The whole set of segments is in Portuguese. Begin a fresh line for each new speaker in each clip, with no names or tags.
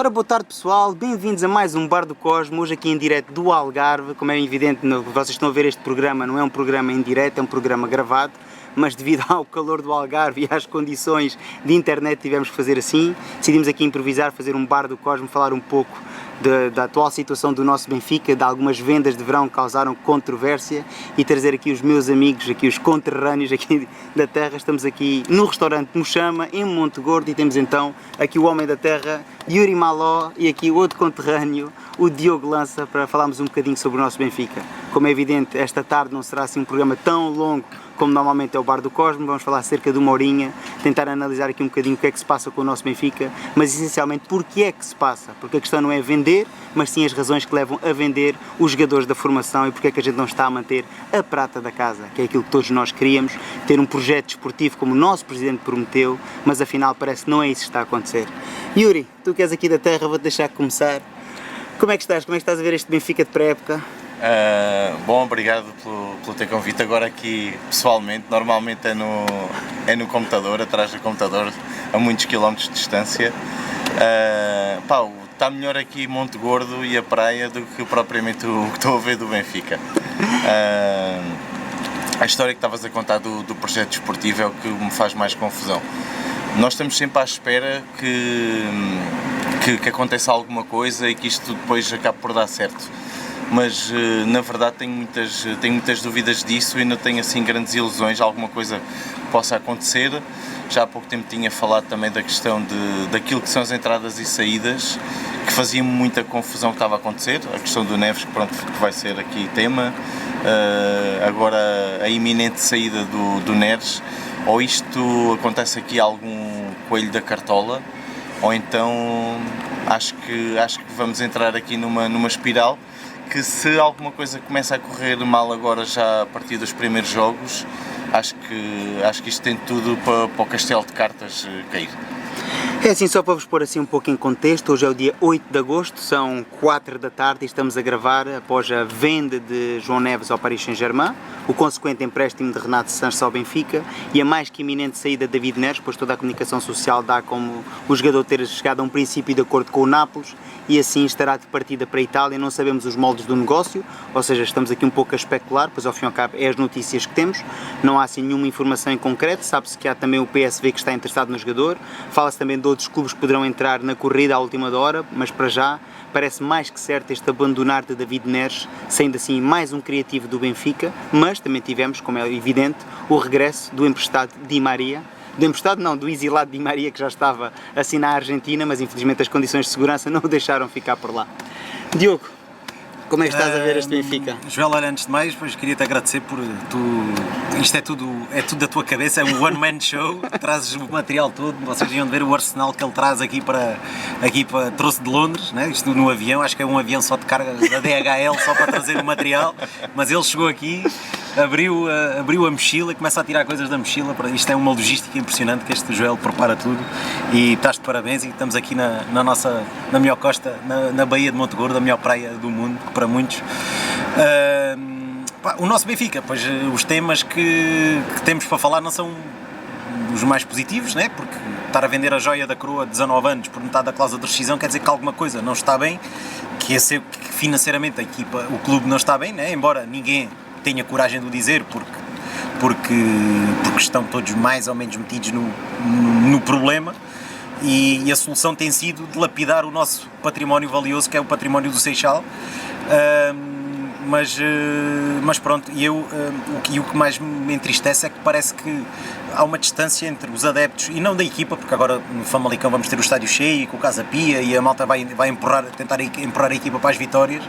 Ora, boa tarde pessoal, bem-vindos a mais um Bar do Cosmo, hoje aqui em direto do Algarve. Como é evidente, vocês estão a ver este programa, não é um programa em direto, é um programa gravado, mas devido ao calor do Algarve e às condições de internet tivemos que fazer assim. Decidimos aqui improvisar, fazer um Bar do Cosmo, falar um pouco da atual situação do nosso Benfica, de algumas vendas de verão que causaram controvérsia e trazer aqui os meus amigos, aqui os conterrâneos aqui da terra. Estamos aqui no restaurante Mochama, em Monte Gordo, e temos então aqui o homem da terra, Yuri Maló, e aqui o outro conterrâneo, o Diogo Lança, para falarmos um bocadinho sobre o nosso Benfica. Como é evidente, esta tarde não será assim um programa tão longo como normalmente é o Bar do Cosmo, vamos falar cerca de uma horinha, tentar analisar aqui um bocadinho o que é que se passa com o nosso Benfica, mas essencialmente porque é que se passa, porque a questão não é vender, mas sim as razões que levam a vender os jogadores da formação e porque é que a gente não está a manter a prata da casa, que é aquilo que todos nós queríamos, ter um projeto desportivo como o nosso Presidente prometeu, mas afinal parece que não é isso que está a acontecer. Yuri, tu que és aqui da terra, vou-te deixar começar. Como é que estás? Como é que estás a ver este Benfica de pré-época?
Bom, obrigado pelo teu convite. Agora aqui pessoalmente, normalmente é no computador, atrás do computador, a muitos quilómetros de distância. Está melhor aqui Monte Gordo e a praia do que propriamente o que estou a ver do Benfica. A história que estavas a contar do projeto desportivo é o que me faz mais confusão. Nós estamos sempre à espera que aconteça alguma coisa e que isto depois acabe por dar certo. Mas na verdade tenho muitas dúvidas disso e não tenho assim grandes ilusões, alguma coisa possa acontecer. Já há pouco tempo tinha falado também da questão daquilo que são as entradas e saídas, que fazia-me muita confusão que estava a acontecer, a questão do Neves, que vai ser aqui tema, agora a iminente saída do Neres, ou isto acontece aqui algum coelho da cartola, ou então acho que vamos entrar aqui numa espiral, que se alguma coisa começa a correr mal agora já a partir dos primeiros jogos, acho que isto tem tudo para o castelo de cartas cair.
É assim, só para vos pôr assim um pouco em contexto, hoje é o dia 8 de agosto, são 4 da tarde e estamos a gravar após a venda de João Neves ao Paris Saint-Germain, o consequente empréstimo de Renato Sanches ao Benfica e a mais que iminente saída de David Neres, pois toda a comunicação social dá como o jogador ter chegado a um princípio de acordo com o Nápoles e assim estará de partida para a Itália. Não sabemos os moldes do negócio, ou seja, estamos aqui um pouco a especular, pois ao fim e ao cabo é as notícias que temos, não há assim nenhuma informação em concreto. Sabe-se que há também o PSV que está interessado no jogador, fala-se também de outros clubes que poderão entrar na corrida à última hora, mas para já parece mais que certo este abandonar de David Neres, sendo assim mais um criativo do Benfica, mas também tivemos, como é evidente, o regresso do emprestado Di Maria, do exilado Di Maria, que já estava assim na Argentina, mas infelizmente as condições de segurança não o deixaram ficar por lá. Diogo, como é que estás a ver este Benfica?
Joel, olha, antes de mais, pois queria-te agradecer por isto é tudo da tua cabeça, é um one-man show, trazes o material todo, vocês iam ver o arsenal que ele traz aqui para trouxe de Londres, né? Isto no avião, acho que é um avião só de carga da DHL, só para trazer o material, mas ele chegou aqui, abriu a mochila e começa a tirar coisas da mochila. Isto é uma logística impressionante que este Joel prepara tudo e estás de parabéns. E estamos aqui na melhor costa, na Baía de Monte Gordo, a melhor praia do mundo, para muitos. O nosso Benfica, pois os temas que temos para falar não são os mais positivos, né? Porque estar a vender a joia da coroa de 19 anos por metade da cláusula de rescisão quer dizer que alguma coisa não está bem, que financeiramente a equipa, o clube não está bem, né? Embora ninguém tenha coragem de o dizer, porque estão todos mais ou menos metidos no problema e a solução tem sido dilapidar o nosso património valioso, que é o património do Seixal. Mas pronto, o que mais me entristece é que parece que há uma distância entre os adeptos, e não da equipa, porque agora no Famalicão vamos ter o estádio cheio, com o Casa Pia, e a malta vai tentar empurrar a equipa para as vitórias,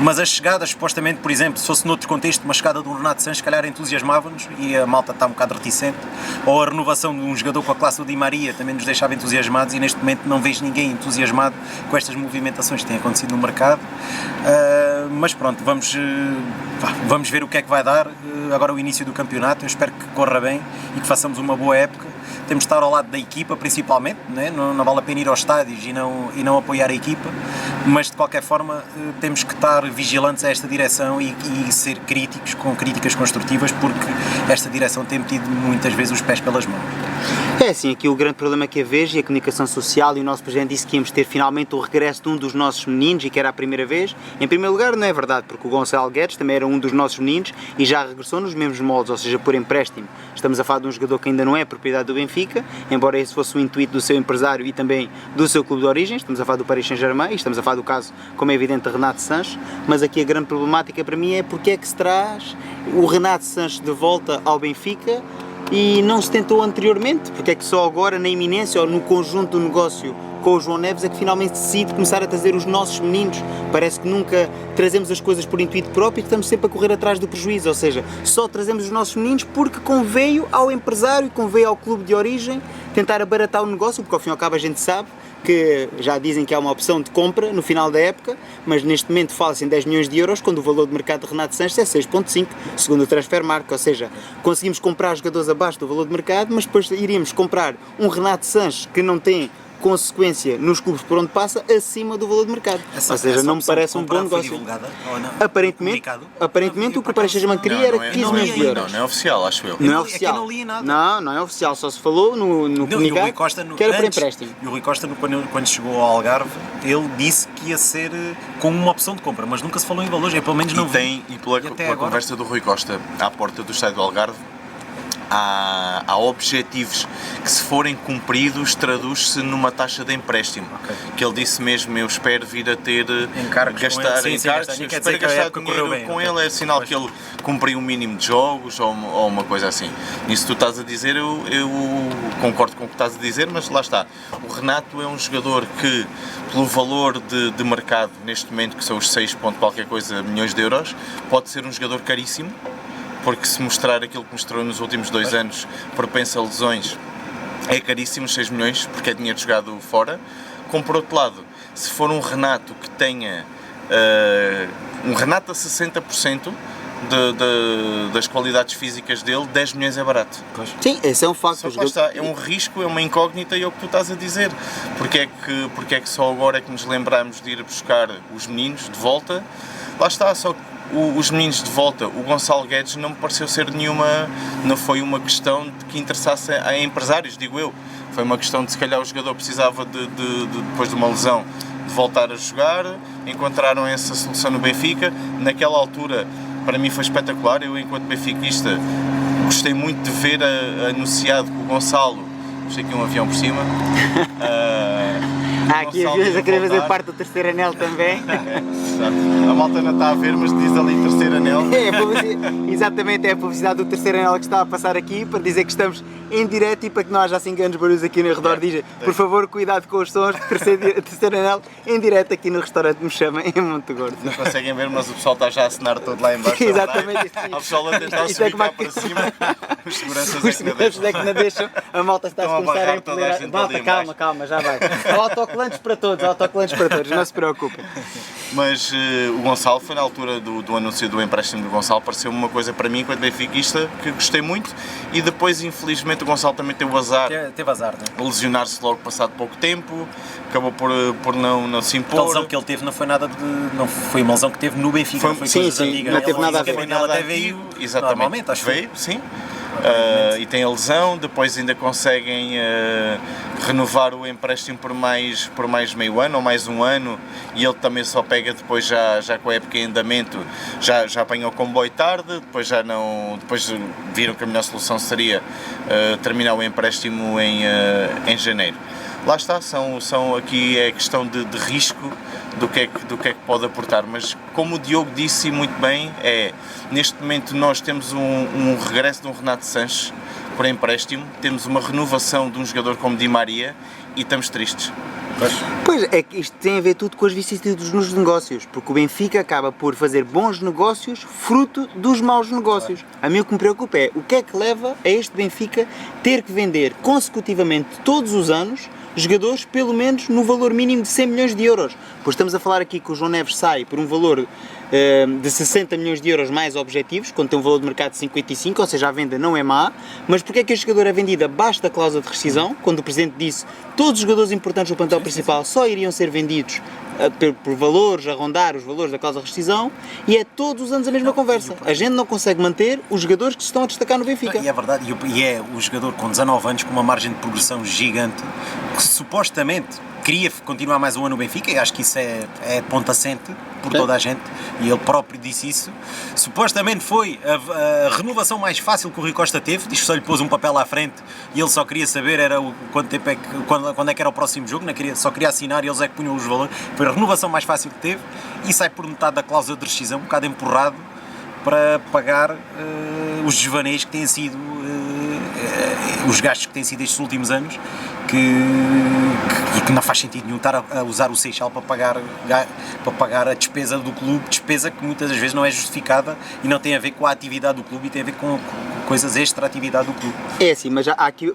mas as chegadas, supostamente, por exemplo, se fosse noutro contexto, uma chegada de um Renato Sanches, se calhar entusiasmava-nos, e a malta está um bocado reticente, ou a renovação de um jogador com a classe do Di Maria também nos deixava entusiasmados, e neste momento não vejo ninguém entusiasmado com estas movimentações que têm acontecido no mercado. Mas pronto, vamos ver o que é que vai dar agora o início do campeonato. Eu espero que corra bem e que façamos uma boa época. Temos de estar ao lado da equipa, principalmente, né? Não vale a pena ir aos estádios e não apoiar a equipa, mas de qualquer forma temos que estar vigilantes a esta direção e ser críticos, com críticas construtivas, porque esta direção tem metido muitas vezes os pés pelas mãos.
É assim, aqui o grande problema que eu vejo é a comunicação social, e o nosso Presidente disse que íamos ter finalmente o regresso de um dos nossos meninos e que era a primeira vez. Em primeiro lugar, não é verdade, porque o Gonçalo Guedes também era um dos nossos meninos e já regressou nos mesmos moldes, ou seja, por empréstimo. Estamos a falar de um jogador que ainda não é propriedade do Benfica, embora esse fosse o intuito do seu empresário e também do seu clube de origem. Estamos a falar do Paris Saint-Germain e estamos a falar do caso, como é evidente, de Renato Sanches. Mas aqui a grande problemática para mim é porque é que se traz o Renato Sanches de volta ao Benfica e não se tentou anteriormente, porque é que só agora, na iminência ou no conjunto do negócio com o João Neves, é que finalmente se decide começar a trazer os nossos meninos. Parece que nunca trazemos as coisas por intuito próprio e que estamos sempre a correr atrás do prejuízo, ou seja, só trazemos os nossos meninos porque conveio ao empresário, conveio ao clube de origem tentar abaratar o negócio, porque ao fim e ao cabo a gente sabe que já dizem que há uma opção de compra no final da época, mas neste momento fala-se em 10 milhões de euros, quando o valor de mercado de Renato Sanches é 6,5, segundo o Transfermarkt, ou seja, conseguimos comprar jogadores abaixo do valor de mercado, mas depois iríamos comprar um Renato Sanches que não tem consequência nos clubes por onde passa acima do valor de mercado. Ou seja, não me parece um bom negócio. Aparentemente o que o Paris Saint-Germain queria era 15 milhões de euros.
Não é oficial, acho eu.
Não é oficial.
não li nada.
Não é oficial, só se falou no comunicado que era por empréstimo.
E o Rui Costa, quando chegou ao Algarve, ele disse que ia ser com uma opção de compra, mas nunca se falou em valores, pelo menos não vi.
E pela conversa do Rui Costa à porta do estádio do Algarve, há objetivos que, se forem cumpridos, traduz-se numa taxa de empréstimo. Que ele disse mesmo: eu espero vir a ter gastar encargos, espero gastar dinheiro com ele, é sinal que ele cumpriu o mínimo de jogos ou uma coisa assim. Isso tu estás a dizer, eu concordo com o que estás a dizer, mas lá está. O Renato é um jogador que, pelo valor de mercado neste momento, que são os 6 ponto qualquer coisa milhões de euros, pode ser um jogador caríssimo, porque se mostrar aquilo que mostrou nos últimos 2 anos, propenso a lesões, é caríssimo, 6 milhões, porque é dinheiro jogado fora. Como por outro lado, se for um Renato que tenha um Renato a 60% das qualidades físicas dele, 10 milhões é barato.
Sim, esse é um facto.
Só que lá está, é um risco, é uma incógnita, e é o que tu estás a dizer. Porque é que só agora é que nos lembramos de ir buscar os meninos de volta? Lá está, só que os meninos de volta, o Gonçalo Guedes não me pareceu ser não foi uma questão de que interessasse a empresários, digo eu. Foi uma questão de, se calhar, o jogador precisava depois de uma lesão, de voltar a jogar, encontraram essa solução no Benfica. Naquela altura, para mim foi espetacular, eu, enquanto benfiquista, gostei muito de ver anunciado que o Gonçalo, deixei aqui um avião por cima,
há aqui aviões a querer fazer parte do terceiro anel também.
A malta não está a ver, mas diz ali terceiro anel.
Exatamente, é a publicidade do terceiro anel que está a passar aqui, para dizer que estamos em direto e para que não haja assim grandes barulhos aqui no redor. Diz, por favor, cuidado com os sons, terceiro anel em direto aqui no restaurante Me Chama, em Monte Gordo.
Não conseguem ver, mas o pessoal está já a assinar todo lá em baixo.
Exatamente.
O pessoal a tentar subir cá para cima. Os seguranças
é que não deixam. A malta está a começar a empolerar. Malta, calma, já vai. Há autocolantes para todos, não se preocupem.
Mas o Gonçalo, foi na altura do anúncio do empréstimo do Gonçalo, pareceu-me uma coisa para mim, enquanto benfiquista, que gostei muito. E depois, infelizmente, o Gonçalo também teve o azar.
Teve azar, não é?
Lesionar-se logo passado pouco tempo, acabou por não se impor.
A lesão que ele teve não foi nada não foi uma lesão que teve no Benfica,
sim, não teve nada a ver.
Ela até veio,
exatamente,
normalmente, acho que
veio, sim. E tem a lesão, depois ainda conseguem renovar o empréstimo por mais meio ano ou mais um ano, e ele também só pega depois, já com a época em andamento, já apanhou o comboio tarde, depois viram que a melhor solução seria terminar o empréstimo em janeiro. Lá está, aqui é questão de risco do que é que pode aportar, mas como o Diogo disse muito bem, neste momento nós temos um regresso de um Renato Sanches por empréstimo, temos uma renovação de um jogador como Di Maria e estamos tristes.
Pois, é que isto tem a ver tudo com as vicissitudes nos negócios, porque o Benfica acaba por fazer bons negócios fruto dos maus negócios. A mim o que me preocupa é o que é que leva a este Benfica ter que vender consecutivamente todos os anos jogadores pelo menos no valor mínimo de 100 milhões de euros. Pois estamos a falar aqui que o João Neves sai por um valor de 60 milhões de euros mais objetivos, quando tem um valor de mercado de 55, ou seja, a venda não é má, mas porque é que este jogador é vendido abaixo da cláusula de rescisão, quando o Presidente disse que todos os jogadores importantes do plantel principal só iriam ser vendidos por valores, a rondar os valores da cláusula de rescisão, e é todos os anos a mesma conversa. A gente não consegue manter os jogadores que se estão a destacar no Benfica.
E é verdade, e é o jogador com 19 anos com uma margem de progressão gigante, que supostamente queria continuar mais um ano no Benfica, e acho que isso é ponto assente por toda a gente, e ele próprio disse isso. Supostamente foi a renovação mais fácil que o Rui Costa teve, diz que só lhe pôs um papel à frente e ele só queria saber era quanto tempo quando é que era o próximo jogo, só queria assinar e eles é que punham os valores. Foi a renovação mais fácil que teve e sai por metade da cláusula de rescisão, um bocado empurrado para pagar os desvaneios que têm sido os gastos que têm sido estes últimos anos, que não faz sentido nenhum estar a usar o Seixal para pagar a despesa do clube, despesa que muitas das vezes não é justificada e não tem a ver com a atividade do clube e tem a ver com coisas extra-atividade do clube.
É assim, mas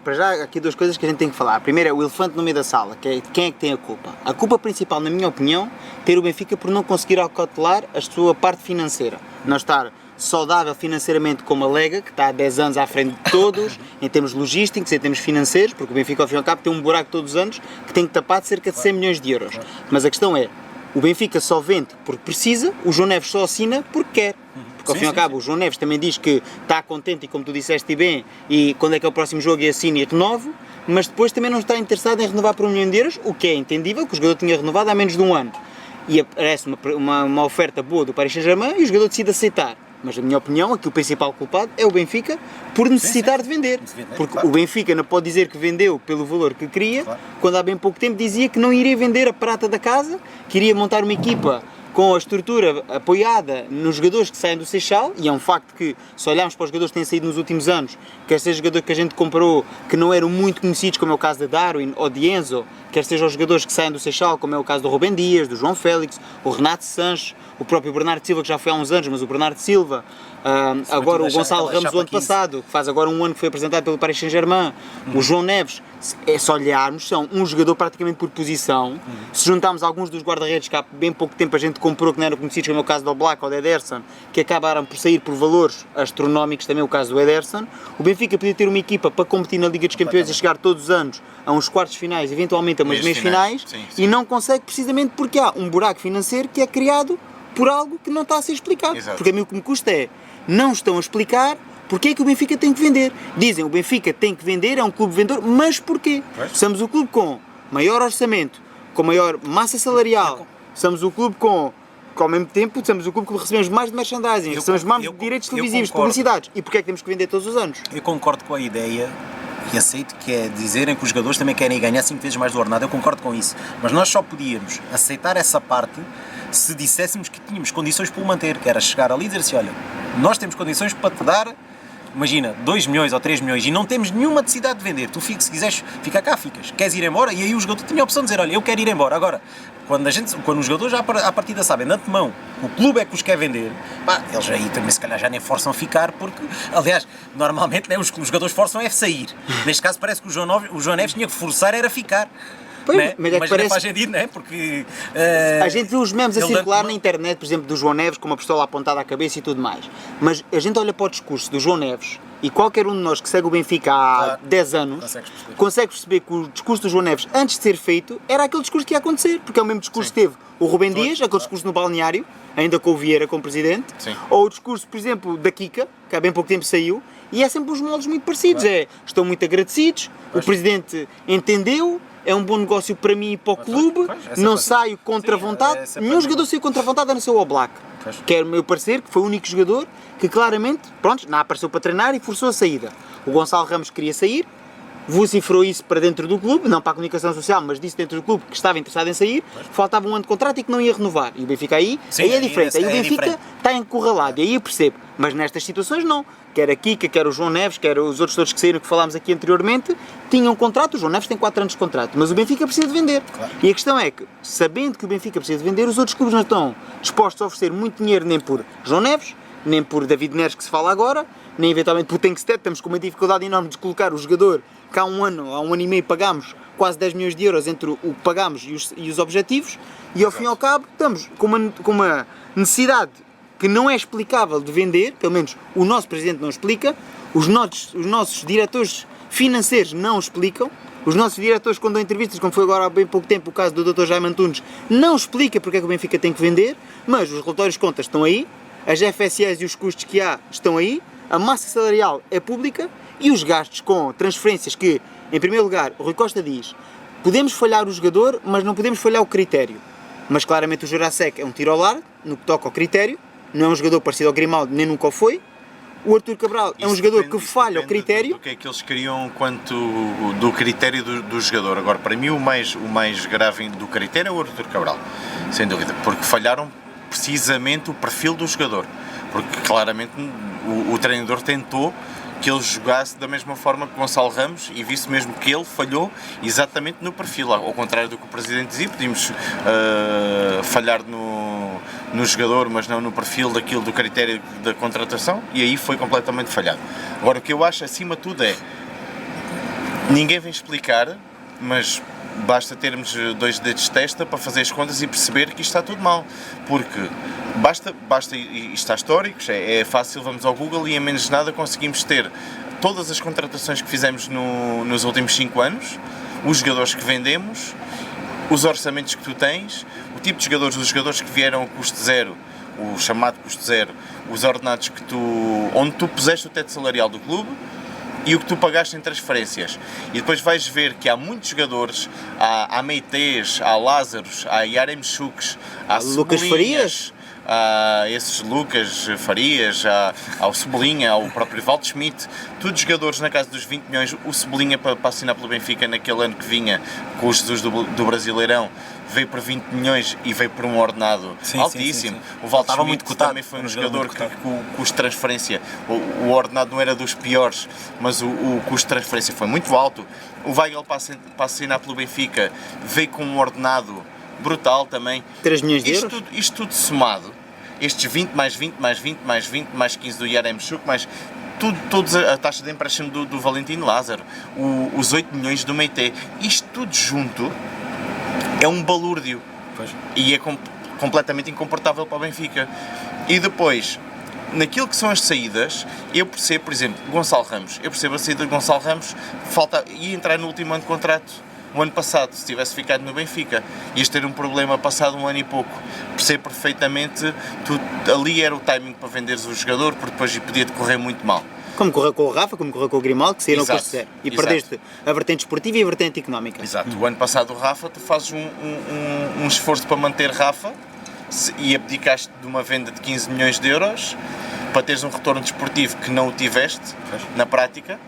para já há aqui duas coisas que a gente tem que falar. A primeira é o elefante no meio da sala, que é quem é que tem a culpa. A culpa principal, na minha opinião, ter o Benfica por não conseguir acautelar a sua parte financeira. Não estar saudável financeiramente como alega, que está há 10 anos à frente de todos, em termos logísticos, em termos financeiros, porque o Benfica ao fim e ao cabo tem um buraco todos os anos que tem que tapar de cerca de 100 milhões de euros. Mas a questão é, o Benfica só vende porque precisa, o João Neves só assina porque quer. Porque ao fim e ao cabo o João Neves também diz que está contente e como tu disseste bem, e quando é que é o próximo jogo e assina e renovo, mas depois também não está interessado em renovar por 1 milhão de euros, o que é entendível, que o jogador tinha renovado há menos de um ano. E aparece uma oferta boa do Paris Saint-Germain e o jogador decide aceitar. Mas, na minha opinião, aqui o principal culpado é o Benfica por necessitar de vender. Porque o Benfica não pode dizer que vendeu pelo valor que queria, quando há bem pouco tempo dizia que não iria vender a prata da casa, que iria montar uma equipa com a estrutura apoiada nos jogadores que saem do Seixal, e é um facto que, se olharmos para os jogadores que têm saído nos últimos anos, quer seja jogadores que a gente comprou que não eram muito conhecidos, como é o caso de Darwin ou de Enzo, quer seja os jogadores que saem do Seixal, como é o caso do Rubem Dias, do João Félix, o Renato Sanches, o próprio Bernardo Silva, que já foi há uns anos, mas o Bernardo Silva, agora o Gonçalo Ramos do ano passado, que faz agora um ano que foi apresentado pelo Paris Saint-Germain, o João Neves, se olharmos, são um jogador praticamente por posição. Se juntarmos alguns dos guarda-redes que há bem pouco tempo a gente comprou, que não eram conhecidos, como é o caso do Black ou do Ederson, que acabaram por sair por valores astronómicos, também o caso do Ederson, o Benfica podia ter uma equipa para competir na Liga dos Campeões e chegar todos os anos a uns quartos finais, eventualmente a umas meias finais, e não consegue precisamente porque há um buraco financeiro que é criado por algo que não está a ser explicado.
Exato.
Porque a mim o que me custa é, não estão a explicar porque é que o Benfica tem que vender. Dizem, o Benfica tem que vender, é um clube vendedor, mas porquê? Somos o clube com maior orçamento, com maior massa salarial, somos o clube com ao mesmo tempo, somos o clube que recebemos mais de merchandising, recebemos mais de direitos televisivos, publicidades, e porquê é que temos que vender todos os anos?
Eu concordo com a ideia e aceito que é dizerem que os jogadores também querem ganhar 5 vezes mais do ordenado, eu concordo com isso, mas nós só podíamos aceitar essa parte se disséssemos que tínhamos condições para o manter, que era chegar ali e dizer assim, olha, nós temos condições para te dar, imagina, 2 milhões ou 3 milhões e não temos nenhuma necessidade de vender, tu se quiseres ficar cá, ficas, queres ir embora, e aí o jogador tinha a opção de dizer, olha, eu quero ir embora. Agora, quando os jogadores já à partida sabem de antemão o clube é que os quer vender, eles aí também se calhar já nem forçam a ficar, porque, aliás, normalmente os jogadores forçam é sair. Neste caso parece que o João Neves tinha que forçar era ficar.
Pois,
né?
mas é que
não
parece...
faz sentido, não é? Porque...
a gente viu os memes a circular na internet, por exemplo, do João Neves com uma pistola apontada à cabeça e tudo mais. Mas a gente olha para o discurso do João Neves e qualquer um de nós que segue o Benfica há 10 anos consegue perceber que o discurso do João Neves, antes de ser feito, era aquele discurso que ia acontecer. Porque é o mesmo discurso que teve o Rubem Dias, aquele discurso no balneário, ainda com o Vieira como presidente, ou o discurso, por exemplo, da Kika, que há bem pouco tempo saiu, e é sempre os moldes muito parecidos. Estão muito agradecidos, o presidente entendeu, é um bom negócio para mim e para o clube, não saio contra a vontade, nenhum jogador saiu contra a vontade a não ser o Oblak, que era o meu parecer, que foi o único jogador que claramente, pronto, não apareceu para treinar e forçou a saída. O Gonçalo Ramos queria sair, vociferou isso para dentro do clube, não para a comunicação social, mas disse dentro do clube que estava interessado em sair, faltava um ano de contrato e que não ia renovar. E o Benfica aí é diferente, aí o Benfica está encurralado, e aí eu percebo. Mas nestas situações não. Quer a Kika, quer o João Neves, quer os outros todos que saíram, que falámos aqui anteriormente, tinham contrato, o João Neves tem 4 anos de contrato, mas o Benfica precisa de vender. E a questão é que, sabendo que o Benfica precisa de vender, os outros clubes não estão dispostos a oferecer muito dinheiro nem por João Neves, nem por David Neres, que se fala agora, nem eventualmente por Tenkstedt. Estamos com uma dificuldade enorme de colocar o jogador que há um ano e meio pagámos quase 10 milhões de euros entre o que pagámos e os objetivos, e ao fim e ao cabo estamos com uma necessidade que não é explicável de vender, pelo menos o nosso presidente não explica, os nossos diretores financeiros não explicam, Os nossos diretores, quando dão entrevistas, como foi agora há bem pouco tempo o caso do Dr. Jaime Antunes, não explica porque é que o Benfica tem que vender, mas os relatórios de contas estão aí, as FSS e os custos que há estão aí, a massa salarial é pública e os gastos com transferências que, em primeiro lugar, o Rui Costa diz, podemos falhar o jogador, mas não podemos falhar o critério. Mas claramente o Jurasek é um tiro ao largo, no que toca ao critério, não é um jogador parecido ao Grimaldo, nem nunca o foi. O Arthur Cabral é um jogador que falha o critério.
Do que é que eles queriam quanto do critério do jogador. Agora, para mim, o mais grave do critério é o Arthur Cabral, sem dúvida, porque falharam precisamente o perfil do jogador. Porque claramente o treinador tentou que ele jogasse da mesma forma que Gonçalo Ramos e visto mesmo que ele falhou exatamente no perfil. Ao contrário do que o Presidente dizia, podíamos falhar no jogador, mas não no perfil do critério da contratação, e aí foi completamente falhado. Agora, o que eu acho acima de tudo é, ninguém vem explicar, mas basta termos 2 dedos de testa para fazer as contas e perceber que isto está tudo mal, porque basta e está históricos, é fácil, vamos ao Google e em menos de nada conseguimos ter todas as contratações que fizemos nos últimos 5 anos, os jogadores que vendemos, os orçamentos que tu tens, o tipo de jogadores, os jogadores que vieram a custo zero, o chamado custo zero, os ordenados onde tu puseste o teto salarial do clube e o que tu pagaste em transferências. E depois vais ver que há muitos jogadores, há Meitês, há Lázaros, há Yaremchuks, há
Lucas Farias,
há esses Lucas Farias, há o Cebolinha, há o próprio Valdo Schmidt, todos jogadores na casa dos 20 milhões, o Cebolinha para assinar pelo Benfica naquele ano que vinha com o Jesus do Brasileirão, veio por 20 milhões e veio por um ordenado altíssimo.
Sim.
O Valdo Schmidt
muito cotado,
também foi um jogador que o custo de transferência, o ordenado não era dos piores, mas o custo de transferência foi muito alto. O Weigl para assinar pelo Benfica veio com um ordenado brutal também.
3 milhões de euros?
Isto tudo somado, estes 20 mais 20 mais 20 mais 20 mais 15 do Yaremchuk, mais todos a taxa de empréstimo do Valentino Lázaro, os 8 milhões do Meité, isto tudo junto é um balúrdio.
Pois.
E é completamente incomportável para o Benfica. E depois, naquilo que são as saídas, eu percebo, por exemplo, Gonçalo Ramos, eu percebo a saída de Gonçalo Ramos, ia entrar no último ano de contrato. O ano passado, se tivesse ficado no Benfica, ias ter um problema passado 1 ano e pouco. Percebo perfeitamente, ali era o timing para venderes o jogador, porque depois podia decorrer muito mal.
Como correu com o Rafa, como correu com o Grimaldo, que saíram ao custo zero. E perdeste a vertente esportiva e a vertente económica.
Exato. O ano passado o Rafa, tu fazes um esforço para manter Rafa e abdicaste de uma venda de 15 milhões de euros para teres um retorno desportivo que não o tiveste na prática.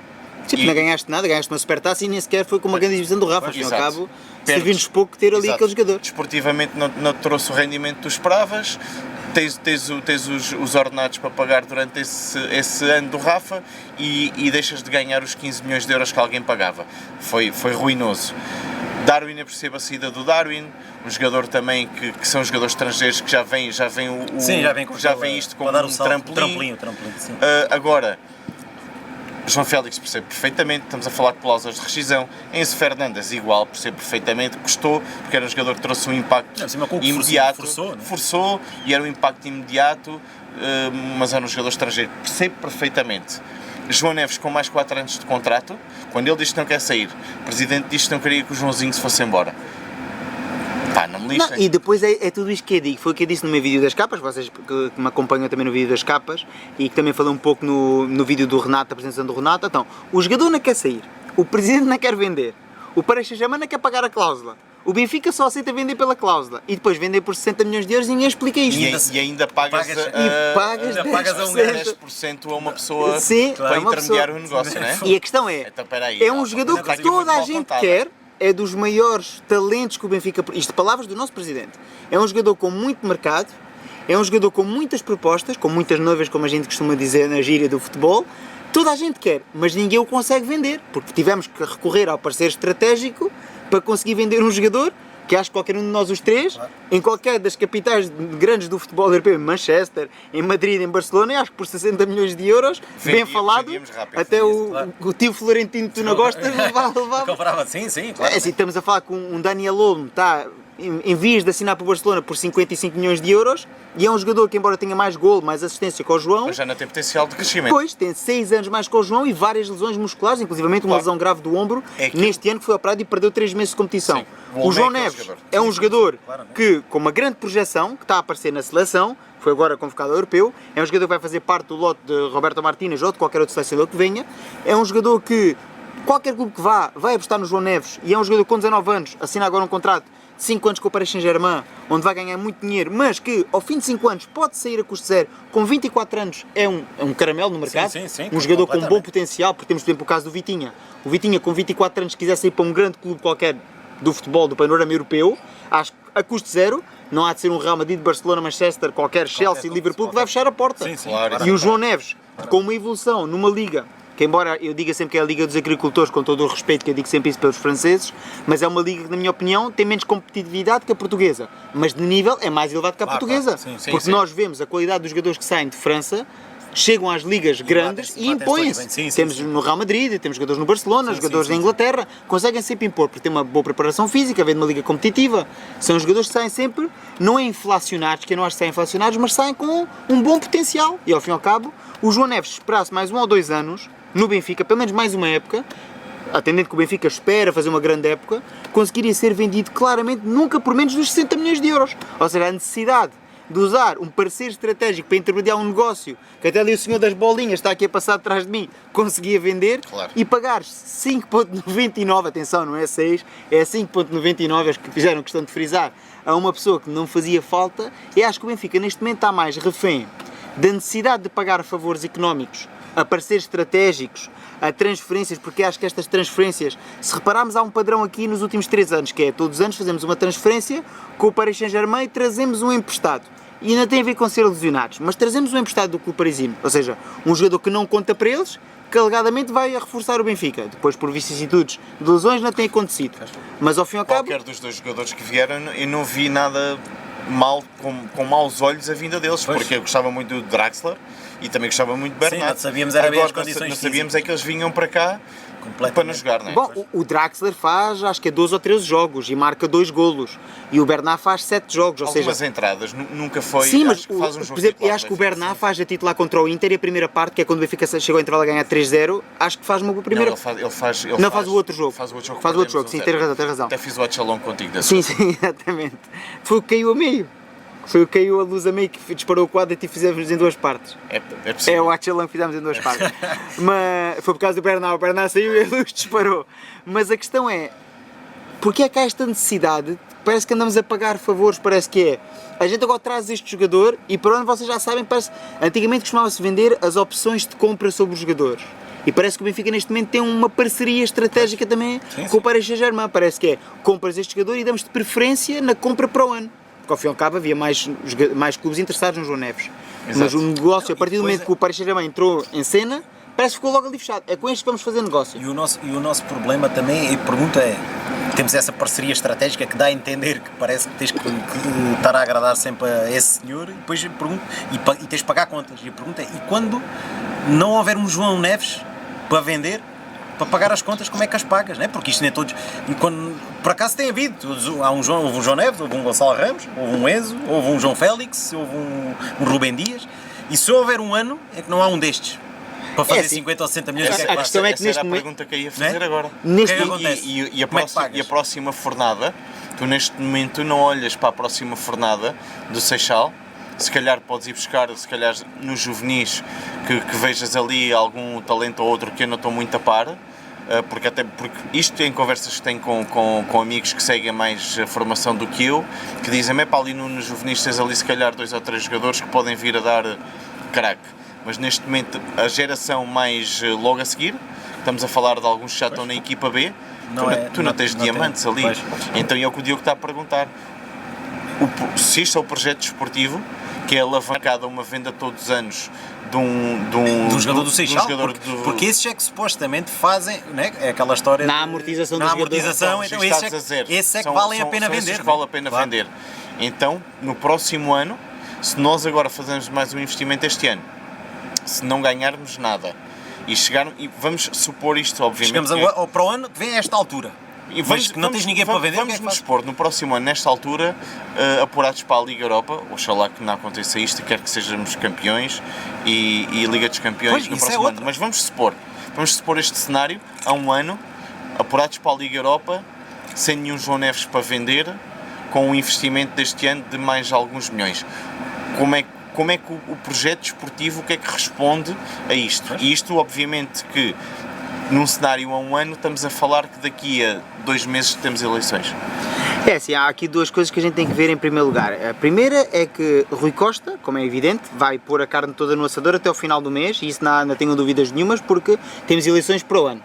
Tipo, não ganhaste nada, ganhaste uma supertaça e nem sequer foi com uma grande divisão do Rafa. Ao fim e ao cabo, serviu-nos pouco ter ali aquele jogador.
Desportivamente não te trouxe o rendimento que tu esperavas. Tens os ordenados para pagar durante esse ano do Rafa e deixas de ganhar os 15 milhões de euros que alguém pagava. Foi ruinoso. Darwin, eu percebo a saída do Darwin, um jogador também que são jogadores estrangeiros que já vem isto como um trampolim.
Sim.
Agora, João Félix percebe perfeitamente, estamos a falar de cláusulas de rescisão. Enzo Fernandes igual, percebe perfeitamente, custou, porque era um jogador que trouxe um impacto imediato, forçou e era um impacto imediato, mas era um jogador estrangeiro, percebe perfeitamente. João Neves com mais 4 anos de contrato, quando ele diz que não quer sair, o Presidente diz que não queria que o Joãozinho se fosse embora. Pá, não me lixem.
E depois é tudo isto que eu digo, foi o que eu disse no meu vídeo das capas, vocês que me acompanham também no vídeo das capas e que também falei um pouco no vídeo do Renato, da apresentação do Renato. Então, o jogador não quer sair, o Presidente não quer vender, o Paris Saint-Germain não quer pagar a cláusula, o Benfica só aceita vender pela cláusula e depois vender por 60 milhões de euros e ninguém explica isto.
E ainda pagas 10% a uma pessoa para intermediar o negócio, não é?
E a questão é,
então,
é um jogador que toda a gente quer, é dos maiores talentos que o Benfica... Isto palavras do nosso Presidente. É um jogador com muito mercado, é um jogador com muitas propostas, com muitas noivas, como a gente costuma dizer na gíria do futebol. Toda a gente quer, mas ninguém o consegue vender, porque tivemos que recorrer ao parceiro estratégico para conseguir vender um jogador que acho que qualquer um de nós os três, em qualquer das capitais grandes do futebol europeu, em Manchester, em Madrid, em Barcelona, acho que por 60 milhões de euros, bem falado, até o tio Florentino que tu não gostas, levava.
Comprava, sim, claro.
É assim, estamos a falar com um Daniel Olmo, está em vias de assinar para o Barcelona por 55 milhões de euros, e é um jogador que, embora tenha mais golo, mais assistência que o João,
Mas já não tem potencial de crescimento.
depois tem 6 anos mais que o João e várias lesões musculares, inclusivamente uma lesão grave do ombro,
É que-
neste ano que foi operado e perdeu 3 meses de competição.
Sim. O
O João
homem é aquele
Neves
jogador.
é um jogador
claramente.
que, com uma grande projeção, que está a aparecer na seleção, foi agora convocado ao europeu, é um jogador que vai fazer parte do lote de Roberto Martínez ou de qualquer outro selecionador que venha, é um jogador que qualquer clube que vá, vai apostar no João Neves, e é um jogador com 19 anos, assina agora um contrato de 5 anos com o Paris Saint-Germain, onde vai ganhar muito dinheiro, mas que ao fim de 5 anos pode sair a custo zero, com 24 anos é um caramelo no mercado,
sim,
um jogador com bom
completamente.
potencial, porque temos por exemplo o caso do Vitinha. O Vitinha com 24 anos, se quiser sair para um grande clube qualquer do futebol, do panorama europeu, acho que a custo zero, não há de ser um Real Madrid, Barcelona, Manchester, qualquer Chelsea,
clube,
Liverpool, que vai fechar a porta.
Sim, sim,
Claro.
E o João Neves, com uma evolução numa liga, que embora eu diga sempre que é a Liga dos Agricultores, com todo o respeito que eu digo sempre isso pelos franceses, mas é uma liga que, na minha opinião, tem menos competitividade que a portuguesa, mas de nível é mais elevado que a
Claro,
portuguesa.
claro. Sim,
porque
sim.
nós vemos a qualidade dos jogadores que saem de França, chegam às ligas grandes
batem-se,
e impõem-se.
batem-se bem. Sim,
Temos
sim.
no Real Madrid, temos jogadores no Barcelona,
Sim,
jogadores
sim,
na
sim.
Inglaterra, conseguem sempre impor, porque têm uma boa preparação física, vem de uma liga competitiva. São jogadores que saem sempre, não é inflacionados, que eu não acho que saem inflacionados, mas saem com um bom potencial. E ao fim e ao cabo, o João Neves esperasse mais 1 ou 2 anos no Benfica, pelo menos mais uma época, atendendo que o Benfica espera fazer uma grande época, conseguiria ser vendido claramente nunca por menos dos 60 milhões de euros. Ou seja, a necessidade de usar um parceiro estratégico para intermediar um negócio, que até ali o senhor das bolinhas está aqui a passar atrás de mim, conseguia vender,
Claro.
e pagar 5,99, atenção, não é 6, é 5,99, as que fizeram questão de frisar, a uma pessoa que não fazia falta. E acho que o Benfica neste momento está mais refém da necessidade de pagar favores económicos a parceiros estratégicos, a transferências, porque acho que estas transferências, se repararmos, há um padrão aqui nos últimos 3 anos, que é todos os anos fazemos uma transferência com o Paris Saint-Germain e trazemos um emprestado. E ainda tem a ver com ser lesionados, mas trazemos um emprestado do clube parisino, ou seja, um jogador que não conta para eles, que alegadamente vai a reforçar o Benfica. Depois, por vicissitudes de lesões, não tem acontecido. Mas ao fim e ao cabo,
Qualquer dos dois jogadores que vieram, eu não vi nada mal, com maus olhos a vinda deles,
Pois.
porque eu gostava muito do Draxler e também gostava muito do Bernardo.
não sabíamos era bem as
Agora,
condições
não sabíamos é que eles vinham para cá
Completamente.
para não jogar, não é?
bom, o Draxler faz acho que é 12 ou 13 jogos e marca 2 golos. E o Bernat faz 7 jogos, ou
Algumas
seja...
entradas, nunca foi.
Sim, mas
acho que faz um jogo
por exemplo, eu
titular
acho que o
do Benfica.
Bernat faz a titular contra o Inter e a primeira parte, que é quando o Benfica chegou a intervalo a ganhar 3-0, acho que faz uma boa primeira...
Não, ele faz
Faz o outro jogo.
Faz o outro jogo.
Faz o outro
perdemos
jogo, sim,
1-0.
tens razão, tens razão.
Até fiz o atchalão contigo desse.
Sim, sim, exatamente. Foi o que caiu a meio. Foi o que caiu a luz a meio que disparou o quadro e fizemos em 2 partes.
É
É
possível.
o Atchalão que fizemos em 2 partes. Mas foi por causa do Bernat. O Bernat saiu e a luz disparou. Mas a questão é, porque é que há esta necessidade? Parece que andamos a pagar favores, parece que é. A gente agora traz este jogador e para onde vocês já sabem, parece. Antigamente costumava-se vender as opções de compra sobre os jogadores. E parece que o Benfica neste momento tem uma parceria estratégica também
Sim,
com o Paris Saint-Germain. Parece que é, compras este jogador e damos-te preferência na compra para o ano. Porque ao fim e ao cabo havia mais clubes interessados no João Neves.
Exato.
Mas o negócio, a partir do
depois
momento que o Paris Saint-Germain entrou em cena, parece que ficou logo ali fechado. É com este que vamos fazer negócio.
E o nosso problema também, a pergunta é, temos essa parceria estratégica que dá a entender que parece que tens que estar a agradar sempre a esse senhor, e depois eu pergunto, e tens de pagar contas. E a pergunta é, e quando não houver um João Neves para vender, para pagar as contas, como é que as pagas, não é? Porque isto nem todos... E quando, por acaso tem havido, houve um João Neves, houve um Gonçalo Ramos, houve um Enzo, houve um João Félix, houve um Rubem Dias, e se houver um ano é que não há um destes. Para fazer
assim,
50 ou 60 milhões, o que é que
a
faz?
questão é que
essa
neste
era a
momento-
pergunta que eu ia fazer
Né?
agora.
Neste
O que é que
momento-
acontece?
E a
Como é que pagas?
próxima fornada, tu neste momento não olhas para a próxima fornada do Seixal, se calhar podes ir buscar, se calhar nos juvenis, que vejas ali algum talento ou outro que eu não estou muito a par, porque isto em conversas que tenho com amigos que seguem mais a formação do que eu, que dizem, é para ali nos juvenis tens ali se calhar 2 ou 3 jogadores que podem vir a dar craque. Mas neste momento a geração mais logo a seguir, estamos a falar de alguns que já estão na equipa B, tu não tens diamantes ali.
Pois.
Então é o que o Diogo está a perguntar. Se isto é o projeto desportivo, que é alavancado a uma venda todos os anos de um
jogador do Seixal,
jogador
porque esses é que supostamente fazem, né? É aquela história
Na amortização
na
dos
amortização,
jogadores.
então
registados a zero.
esses é que
São-
valem a
são-
pena
são esses
vender.
que vale a pena
Claro.
vender. Então, no próximo ano, se nós agora fazermos mais um investimento este ano, se não ganharmos nada e vamos supor isto, obviamente.
Chegamos
que-
agora, para o ano, vem a esta altura.
E
Mas que não tens ninguém para vender, o que é
Vamos
que
nos
fazes?
expor no próximo ano, nesta altura, apurados para a Liga Europa. Oxalá que não aconteça isto, quer que sejamos campeões e Liga dos Campeões
Pois,
no
isso é
próximo ano.
outra.
Mas vamos supor este cenário há um ano, apurados para a Liga Europa, sem nenhum João Neves para vender, com um investimento deste ano de mais alguns milhões. Como é que o projeto desportivo, o que é que responde a isto? E isto, obviamente, que num cenário há um ano, estamos a falar que daqui a 2 meses temos eleições.
É assim, há aqui duas coisas que a gente tem que ver em primeiro lugar. A primeira é que Rui Costa, como é evidente, vai pôr a carne toda no assador até ao final do mês, e isso não tenho dúvidas nenhumas, porque temos eleições para o ano.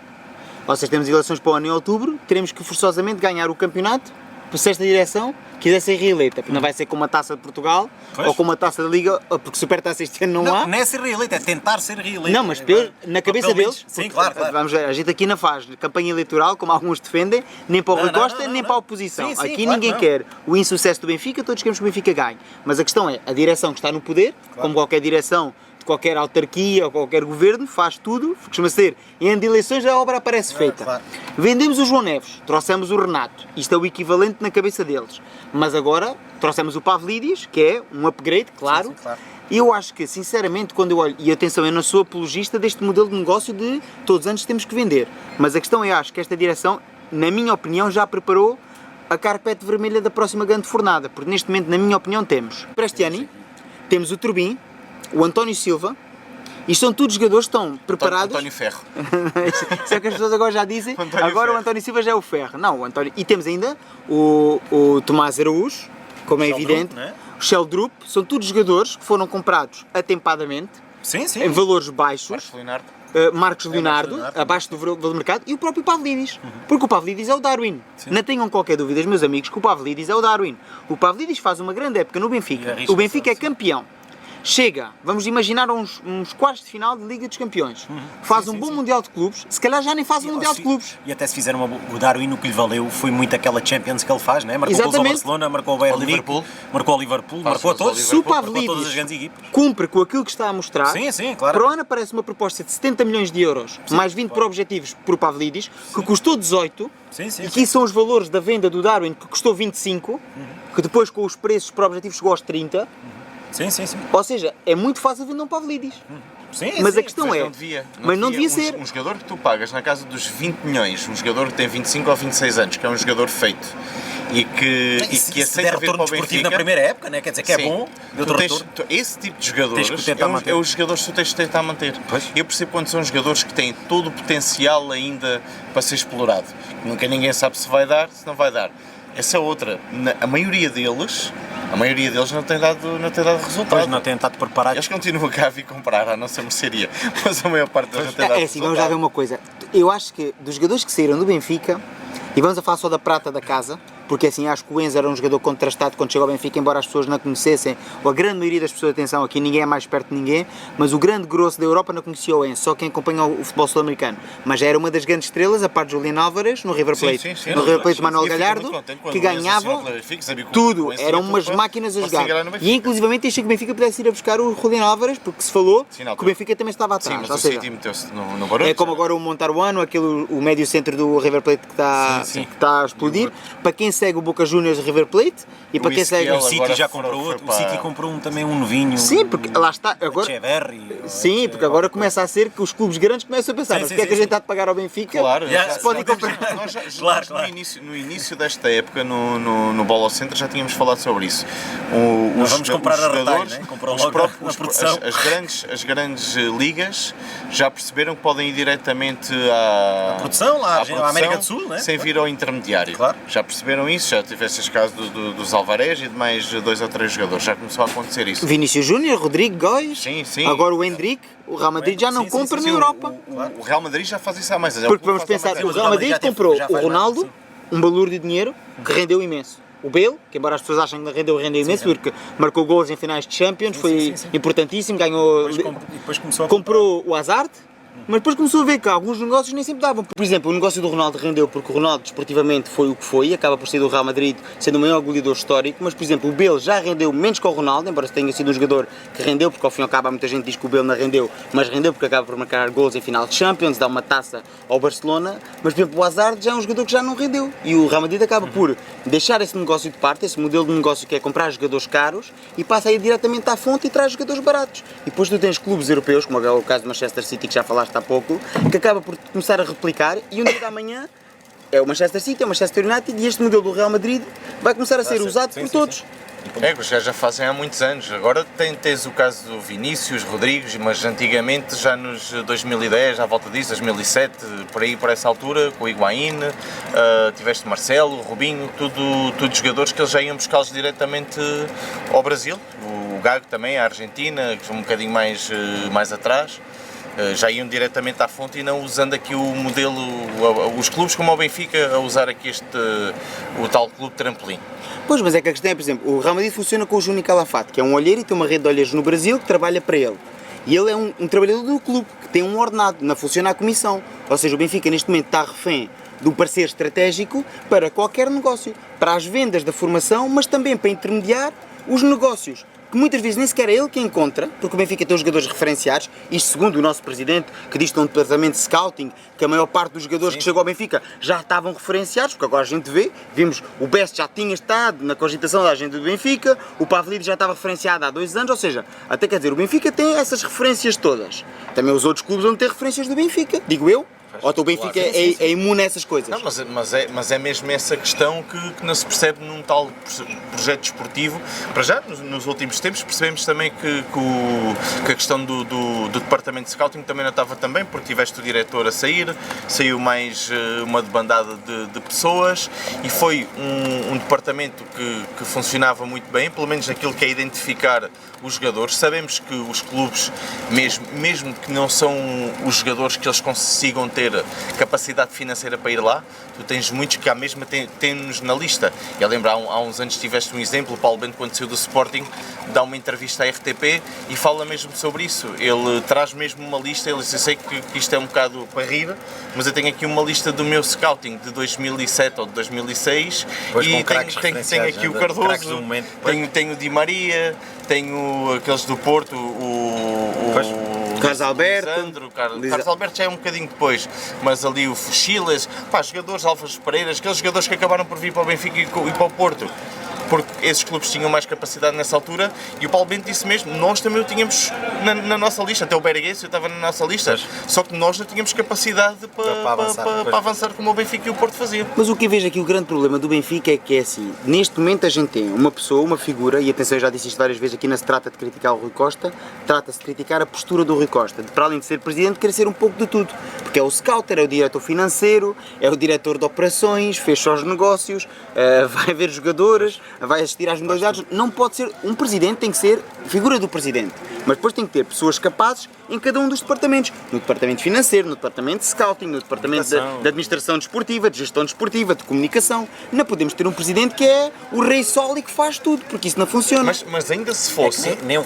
Ou seja, temos eleições para o ano em outubro, teremos que forçosamente ganhar o campeonato, se esta direção quiser ser reeleita, porque não vai ser com uma taça de Portugal,
Pois.
ou com uma taça da Liga, porque Supertaça este ano não há.
Não é ser reeleito, é tentar ser reeleito.
Não, mas na cabeça
Pelo menos-
deles,
Sim,
porque,
claro.
vamos ver, a gente aqui não faz campanha eleitoral, como alguns defendem, nem para o
Não,
Rui
não,
Costa,
não,
nem
não.
para a oposição.
Sim, sim,
Aqui
claro,
ninguém
não.
quer o insucesso do Benfica, todos queremos que o Benfica ganhe. Mas a questão é, a direção que está no poder, como qualquer direção de qualquer autarquia ou qualquer governo, faz tudo, costuma ser, em ano de eleições a obra aparece feita.
claro.
Vendemos o João Neves, trouxemos o Renato, isto é o equivalente na cabeça deles. Mas agora trouxemos o Pavlidis, que é um upgrade, claro.
Sim, claro.
E eu acho que, sinceramente, quando eu olho, e atenção, eu não sou apologista deste modelo de negócio de todos os anos temos que vender, mas a questão é, acho que esta direção, na minha opinião, já preparou a carpete vermelha da próxima grande fornada, porque neste momento, na minha opinião, temos para este ano, temos o Turbin, o António Silva, e são todos jogadores que estão preparados.
António Ferro.
Isso é o que as pessoas agora já dizem.
António
Agora
Ferro.
o António Silva já é o Ferro. Não, o António. E temos ainda o Tomás Araújo, como é
Sheldrup,
evidente.
não é?
O Sheldrup. São todos jogadores que foram comprados atempadamente,
Sim, sim.
em valores baixos.
Marcos Leonardo.
Marcos Leonardo,
Leonardo.
abaixo do valor do mercado, e o próprio Pavlidis. Porque o Pavlidis é o Darwin. Não tenham qualquer dúvida, meus amigos, que o Pavlidis é o Darwin. O Pavlidis faz uma grande época no
E
Benfica.
arrisca-se,
O Benfica é
sim.
campeão. Chega, vamos imaginar uns quartos de final de Liga dos Campeões. Faz um bom Mundial de Clubes, se calhar já nem faz um Mundial de Clubes.
E até se fizer o Darwin, o que lhe valeu foi muito aquela Champions que ele faz, né? Marcou gols ao
Exatamente.
Barcelona, marcou ao Bayern
Ao
Munique,
Liverpool.
marcou ao Liverpool,
Faz
marcou a
gols ao
todos,
Se o
marcou a todas as
Pavlidis
grandes equipas.
cumpre com aquilo que está a mostrar,
Sim, sim, claro.
para o ano aparece uma proposta de 70 milhões de euros, mais 20 por objetivos por Pavlidis, que custou 18,
Sim, sim,
e
sim.
que são os valores da venda do Darwin, que custou 25, que depois com os preços por objetivos chegou aos 30,
Sim, sim, sim.
ou seja, é muito fácil vender um Pavlidis.
Sim,
Mas
sim.
a questão
Mas
é,
não devia.
mas não devia ser.
Um jogador que tu pagas na casa dos 20 milhões, um jogador que tem 25 ou 26 anos, que é um jogador feito e que
Se der
aceita vir
retorno
para o
desportivo
Benfica.
na primeira época, né? Quer dizer que é
Sim.
bom, deu
Tu
retorno.
esse tipo de jogadores
Tens que tentar manter.
é os jogadores que tu tens de tentar manter.
Pois.
Eu percebo quando são jogadores que têm todo o potencial ainda para ser explorado. Nunca ninguém sabe se vai dar, se não vai dar. Essa é outra. A maioria deles não tem dado resultado.
Depois não tem estado preparado.
Eles continuam cá a vir comprar à nossa mercearia, mas a maior parte deles não tem dado
É assim, vamos já ver
resultado.
uma coisa. Eu acho que dos jogadores que saíram do Benfica, e vamos a falar só da prata da casa, porque assim acho que o Enzo era um jogador contrastado quando chegou ao Benfica, embora as pessoas não conhecessem, ou a grande maioria das pessoas, atenção, aqui ninguém é mais perto de ninguém, mas o grande grosso da Europa não conhecia o Enzo, só quem acompanha o futebol sul-americano. Mas já era uma das grandes estrelas, a parte de Julián Álvares, no River Plate. No River Plate, Manuel Galhardo, que ganhavam tudo, eram umas máquinas a jogar. E inclusivamente achei que o Benfica pudesse ir a buscar o Julián Álvares, porque se falou
Sim, na
que o
altura.
Benfica também estava
Sim,
atrás.
mas
Ou
o
seja,
City meteu-se no barulho.
é como agora o Montaruano, o médio centro do River Plate que está,
Sim, sim.
que está a explodir. Para quem segue o Boca Juniors do River Plate e para quem segue.
O
Ezequiel
City
agora
já
foi
comprou outro. O
para-
City comprou também um novinho.
Sim, porque lá está. Agora,
Echeverri.
sim, porque agora começa a ser que os clubes grandes começam a pensar,
Sim,
mas
sim,
porque é que a
sim,
gente há de pagar ao Benfica?
Claro,
Já,
se podem comprar.
Nós
Claro.
no início desta época, no Bola ao Centro, já tínhamos falado sobre isso.
Nós vamos comprar a retalho,
jogadores,
né? Comprar
os
logo
próprios-
na produção.
as grandes ligas já perceberam que podem ir diretamente à
produção, lá,
à
à América do Sul, né?
sem vir ao intermediário.
Claro.
Já perceberam isso, já tivesse este caso dos Alvarez e de mais 2 ou 3 jogadores, já começou a acontecer isso.
Vinícius Júnior, Rodrigo Góis,
Sim, sim.
agora o Hendrick, o Real Madrid já não
Sim, sim,
compra
sim,
na
sim,
Europa.
O Real Madrid já faz isso há mais anos.
Porque vamos pensar,
Sim,
o
mas
Real
o Real
Madrid
já teve-
comprou
já
o
faz
Ronaldo,
mais,
um balúrdio de dinheiro, que rendeu imenso. O Bale, que embora as pessoas achem que rendeu imenso, porque marcou gols em finais de Champions, foi
sim, sim.
importantíssimo, ganhou,
E depois começou a
comprou o Hazard, Mas depois começou a ver que alguns negócios nem sempre davam. Por exemplo, o negócio do Ronaldo rendeu porque o Ronaldo desportivamente foi o que foi, acaba por ser do Real Madrid, sendo o maior goleador histórico, mas por exemplo o Bale já rendeu menos que o Ronaldo, embora tenha sido um jogador que rendeu, porque ao fim e ao cabo há muita gente que diz que o Bale não rendeu, mas rendeu porque acaba por marcar gols em final de Champions, dá uma taça ao Barcelona, mas por exemplo o Hazard já é um jogador que já não rendeu. E o Real Madrid acaba por deixar esse negócio de parte, esse modelo de negócio que é comprar jogadores caros e passa a ir diretamente à fonte e traz jogadores baratos. E depois tu tens clubes europeus, como é o caso do Manchester City que já falaste há pouco, que acaba por começar a replicar e um dia da manhã é o Manchester City, é o Manchester United e este modelo do Real Madrid vai começar a ser usado por todos.
Já fazem há muitos anos. Agora tens o caso do Vinícius, Rodrigues, mas antigamente, já nos 2010, à volta disso, 2007, por aí, por essa altura, com o Higuaín, tiveste Marcelo, Rubinho, tudo jogadores que eles já iam buscá-los diretamente ao Brasil. O Gago também, a Argentina, que um bocadinho mais atrás. Já iam diretamente à fonte e não usando aqui o modelo, os clubes como o Benfica a usar aqui o tal clube trampolim.
Pois, mas é que a questão é, por exemplo, o Real Madrid funciona com o Júnior Calafate, que é um olheiro e tem uma rede de olheiros no Brasil que trabalha para ele. E ele é um trabalhador do clube, que tem um ordenado, não funciona a comissão. Ou seja, o Benfica neste momento está refém de um parceiro estratégico para qualquer negócio, para as vendas da formação, mas também para intermediar os negócios, que muitas vezes nem sequer é ele que encontra, porque o Benfica tem os jogadores referenciados, isto segundo o nosso presidente, que diz que tem um departamento de scouting, que a maior parte dos jogadores que chegou ao Benfica já estavam referenciados, porque agora a gente vimos o Best já tinha estado na cogitação da agenda do Benfica, o Pavlidis já estava referenciado há 2 anos, ou seja, até quer dizer, o Benfica tem essas referências todas. Também os outros clubes vão ter referências do Benfica, digo eu. Ou o Benfica é imune a essas coisas?
Não, mas é mesmo essa questão que não se percebe num tal projeto desportivo. Para já, nos últimos tempos, percebemos também que a questão do departamento de scouting também não estava tão bem, porque tiveste o diretor a sair, saiu mais uma debandada de pessoas e foi um departamento que funcionava muito bem, pelo menos naquilo que é identificar os jogadores. Sabemos que os clubes, mesmo que não são os jogadores que eles consigam ter capacidade financeira para ir lá, tu tens muitos que mesmo têm-nos na lista. Eu lembro, há uns anos tiveste um exemplo, o Paulo Bento, quando saiu do Sporting, dá uma entrevista à RTP e fala mesmo sobre isso. Ele traz mesmo uma lista, ele diz, eu sei que isto é um bocado para rir, mas eu tenho aqui uma lista do meu scouting de 2007 ou de 2006 e tenho aqui o Cardoso, tenho o Di Maria, tenho aqueles do Porto,
Carlos Alberto.
Carlos Alberto já é um bocadinho depois, mas ali o Fuxilas, jogadores, Álvares Pereiras, aqueles jogadores que acabaram por vir para o Benfica e para o Porto, porque esses clubes tinham mais capacidade nessa altura e o Paulo Bento disse mesmo, nós também o tínhamos na nossa lista, até o Bereguês estava na nossa lista, só que nós não tínhamos capacidade para avançar como o Benfica e o Porto faziam.
Mas o que eu vejo aqui, o grande problema do Benfica é que é assim, neste momento a gente tem uma pessoa, uma figura, e atenção, eu já disse isto várias vezes aqui, não se trata de criticar o Rui Costa, trata-se de criticar a postura do Rui Costa, de para além de ser presidente, querer ser um pouco de tudo, porque é o scouter, é o diretor financeiro, é o diretor de operações, fecha os negócios, vai ver jogadores, vai assistir às modalidades, não pode ser, um presidente tem que ser figura do presidente, mas depois tem que ter pessoas capazes em cada um dos departamentos, no departamento financeiro, no departamento de scouting, no departamento de administração desportiva, de gestão desportiva, de comunicação. Não podemos ter um presidente que é o rei sol e que faz tudo, porque isso não funciona.
Mas ainda se fosse...
Nem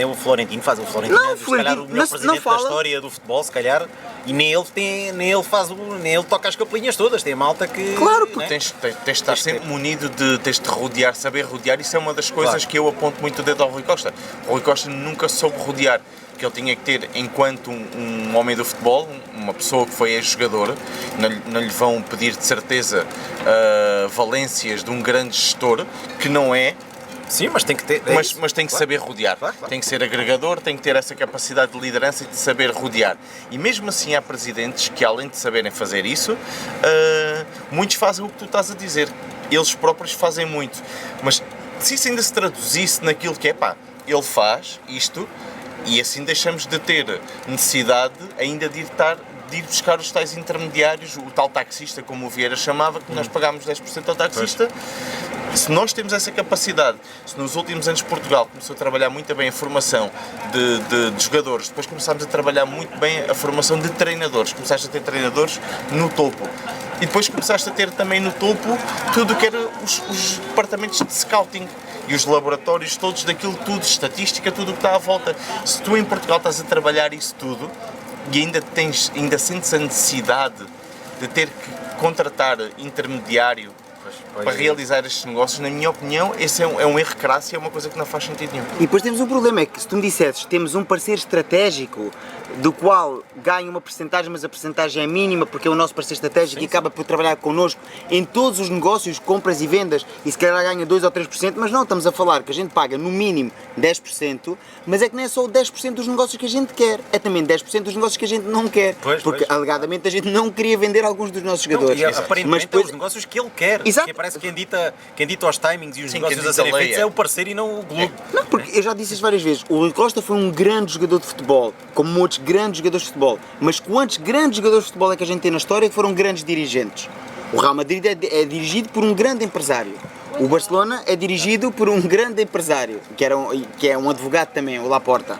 o Florentino faz, o Florentino é se calhar o melhor presidente da história do futebol, se calhar, e nem ele toca as capelinhas todas, tem a malta que...
Claro, porque
tens de estar sempre munido tens de rodear, saber rodear, isso é uma das coisas que eu aponto muito o dedo ao Rui Costa. O Rui Costa nunca soube rodear, que ele tinha que ter, enquanto um homem do futebol, uma pessoa que foi ex-jogador, não lhe vão pedir de certeza valências de um grande gestor, que não é.
Sim, mas tem que ter.
Mas tem que saber rodear. Claro. Tem que ser agregador, tem que ter essa capacidade de liderança e de saber rodear. E mesmo assim há presidentes que, além de saberem fazer isso, muitos fazem o que tu estás a dizer. Eles próprios fazem muito. Mas se isso ainda se traduzisse naquilo que é, ele faz isto, e assim deixamos de ter necessidade ainda de ir buscar os tais intermediários, o tal taxista, como o Vieira chamava, que nós pagámos 10% ao taxista. Se nós temos essa capacidade, se nos últimos anos Portugal começou a trabalhar muito bem a formação de jogadores, depois começámos a trabalhar muito bem a formação de treinadores, começaste a ter treinadores no topo. E depois começaste a ter também no topo tudo o que era os departamentos de scouting e os laboratórios todos daquilo tudo, estatística, tudo o que está à volta. Se tu em Portugal estás a trabalhar isso tudo, ainda sentes a necessidade de ter que contratar intermediário para realizar estes negócios. Na minha opinião, esse é um erro crasso e é uma coisa que não faz sentido nenhum.
E depois temos um problema, é que se tu me dissesses temos um parceiro estratégico do qual ganha uma percentagem, mas a percentagem é mínima porque é o nosso parceiro estratégico e acaba por trabalhar connosco em todos os negócios, compras e vendas, e se calhar ganha 2 ou 3%, mas não, estamos a falar que a gente paga no mínimo 10%, mas é que não é só o 10% dos negócios que a gente quer, é também 10% dos negócios que a gente não quer, porque alegadamente a gente não queria vender alguns dos nossos jogadores.
Não, e aparentemente
mas depois...
os negócios que ele quer.
Exato.
Que parece que quem dita os timings e os negócios a
dita
serem
a lei,
feitos é o parceiro e não o clube.
Não, porque eu já disse isso várias vezes, o Rui Costa foi um grande jogador de futebol, como outros grandes jogadores de futebol, mas quantos grandes jogadores de futebol é que a gente tem na história que foram grandes dirigentes? O Real Madrid é dirigido por um grande empresário. O Barcelona é dirigido por um grande empresário, que é um advogado também, o Laporta.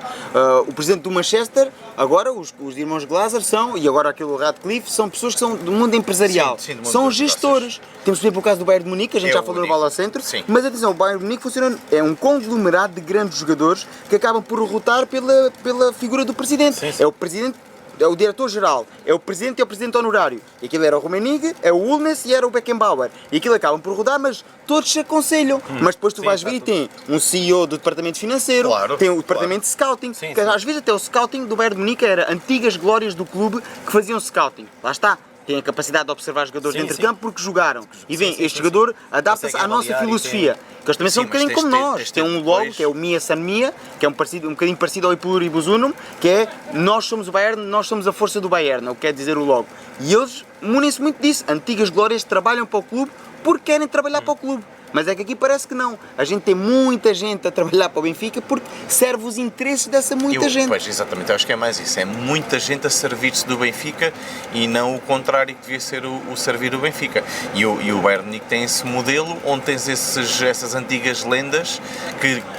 O presidente do Manchester, agora os irmãos Glazer são, e agora aquele Radcliffe, são pessoas que são do mundo empresarial.
Sim, do mundo
são
dos
gestores. Temos por exemplo o caso do Bayern de Munique, a gente já falou no Bola ao Centro, mas atenção, o Bayern de Munique funciona, é um conglomerado de grandes jogadores que acabam por rotar pela figura do presidente.
Sim.
É o presidente, é o diretor-geral, é o presidente e é o presidente honorário. E aquilo era o Rummenigge, é o Ulnes e era o Beckenbauer. E aquilo acabam por rodar, mas todos se aconselham. Mas depois tu vais ver e tem um CEO do departamento financeiro, tem o departamento de scouting, que às vezes até o scouting do Bayern de Munique era antigas glórias do clube que faziam scouting. Lá está. Têm a capacidade de observar jogadores dentro de campo porque jogaram. E vem, este jogador adapta-se à nossa filosofia. Que eles também são um bocadinho como nós. Tem um logo que é o Mia San Mia, que é um bocadinho parecido ao Pluribus Unum, que é nós somos o Bayern, nós somos a força do Bayern, é o que quer dizer o logo. E eles munem-se muito disso. Antigas glórias trabalham para o clube porque querem trabalhar para o clube. Mas é que aqui parece que não. A gente tem muita gente a trabalhar para o Benfica porque serve os interesses dessa muita gente.
Pois, exatamente, eu acho que é mais isso. É muita gente a servir-se do Benfica e não o contrário que devia ser o servir o Benfica. E o Bayern Munique tem esse modelo onde tens essas antigas lendas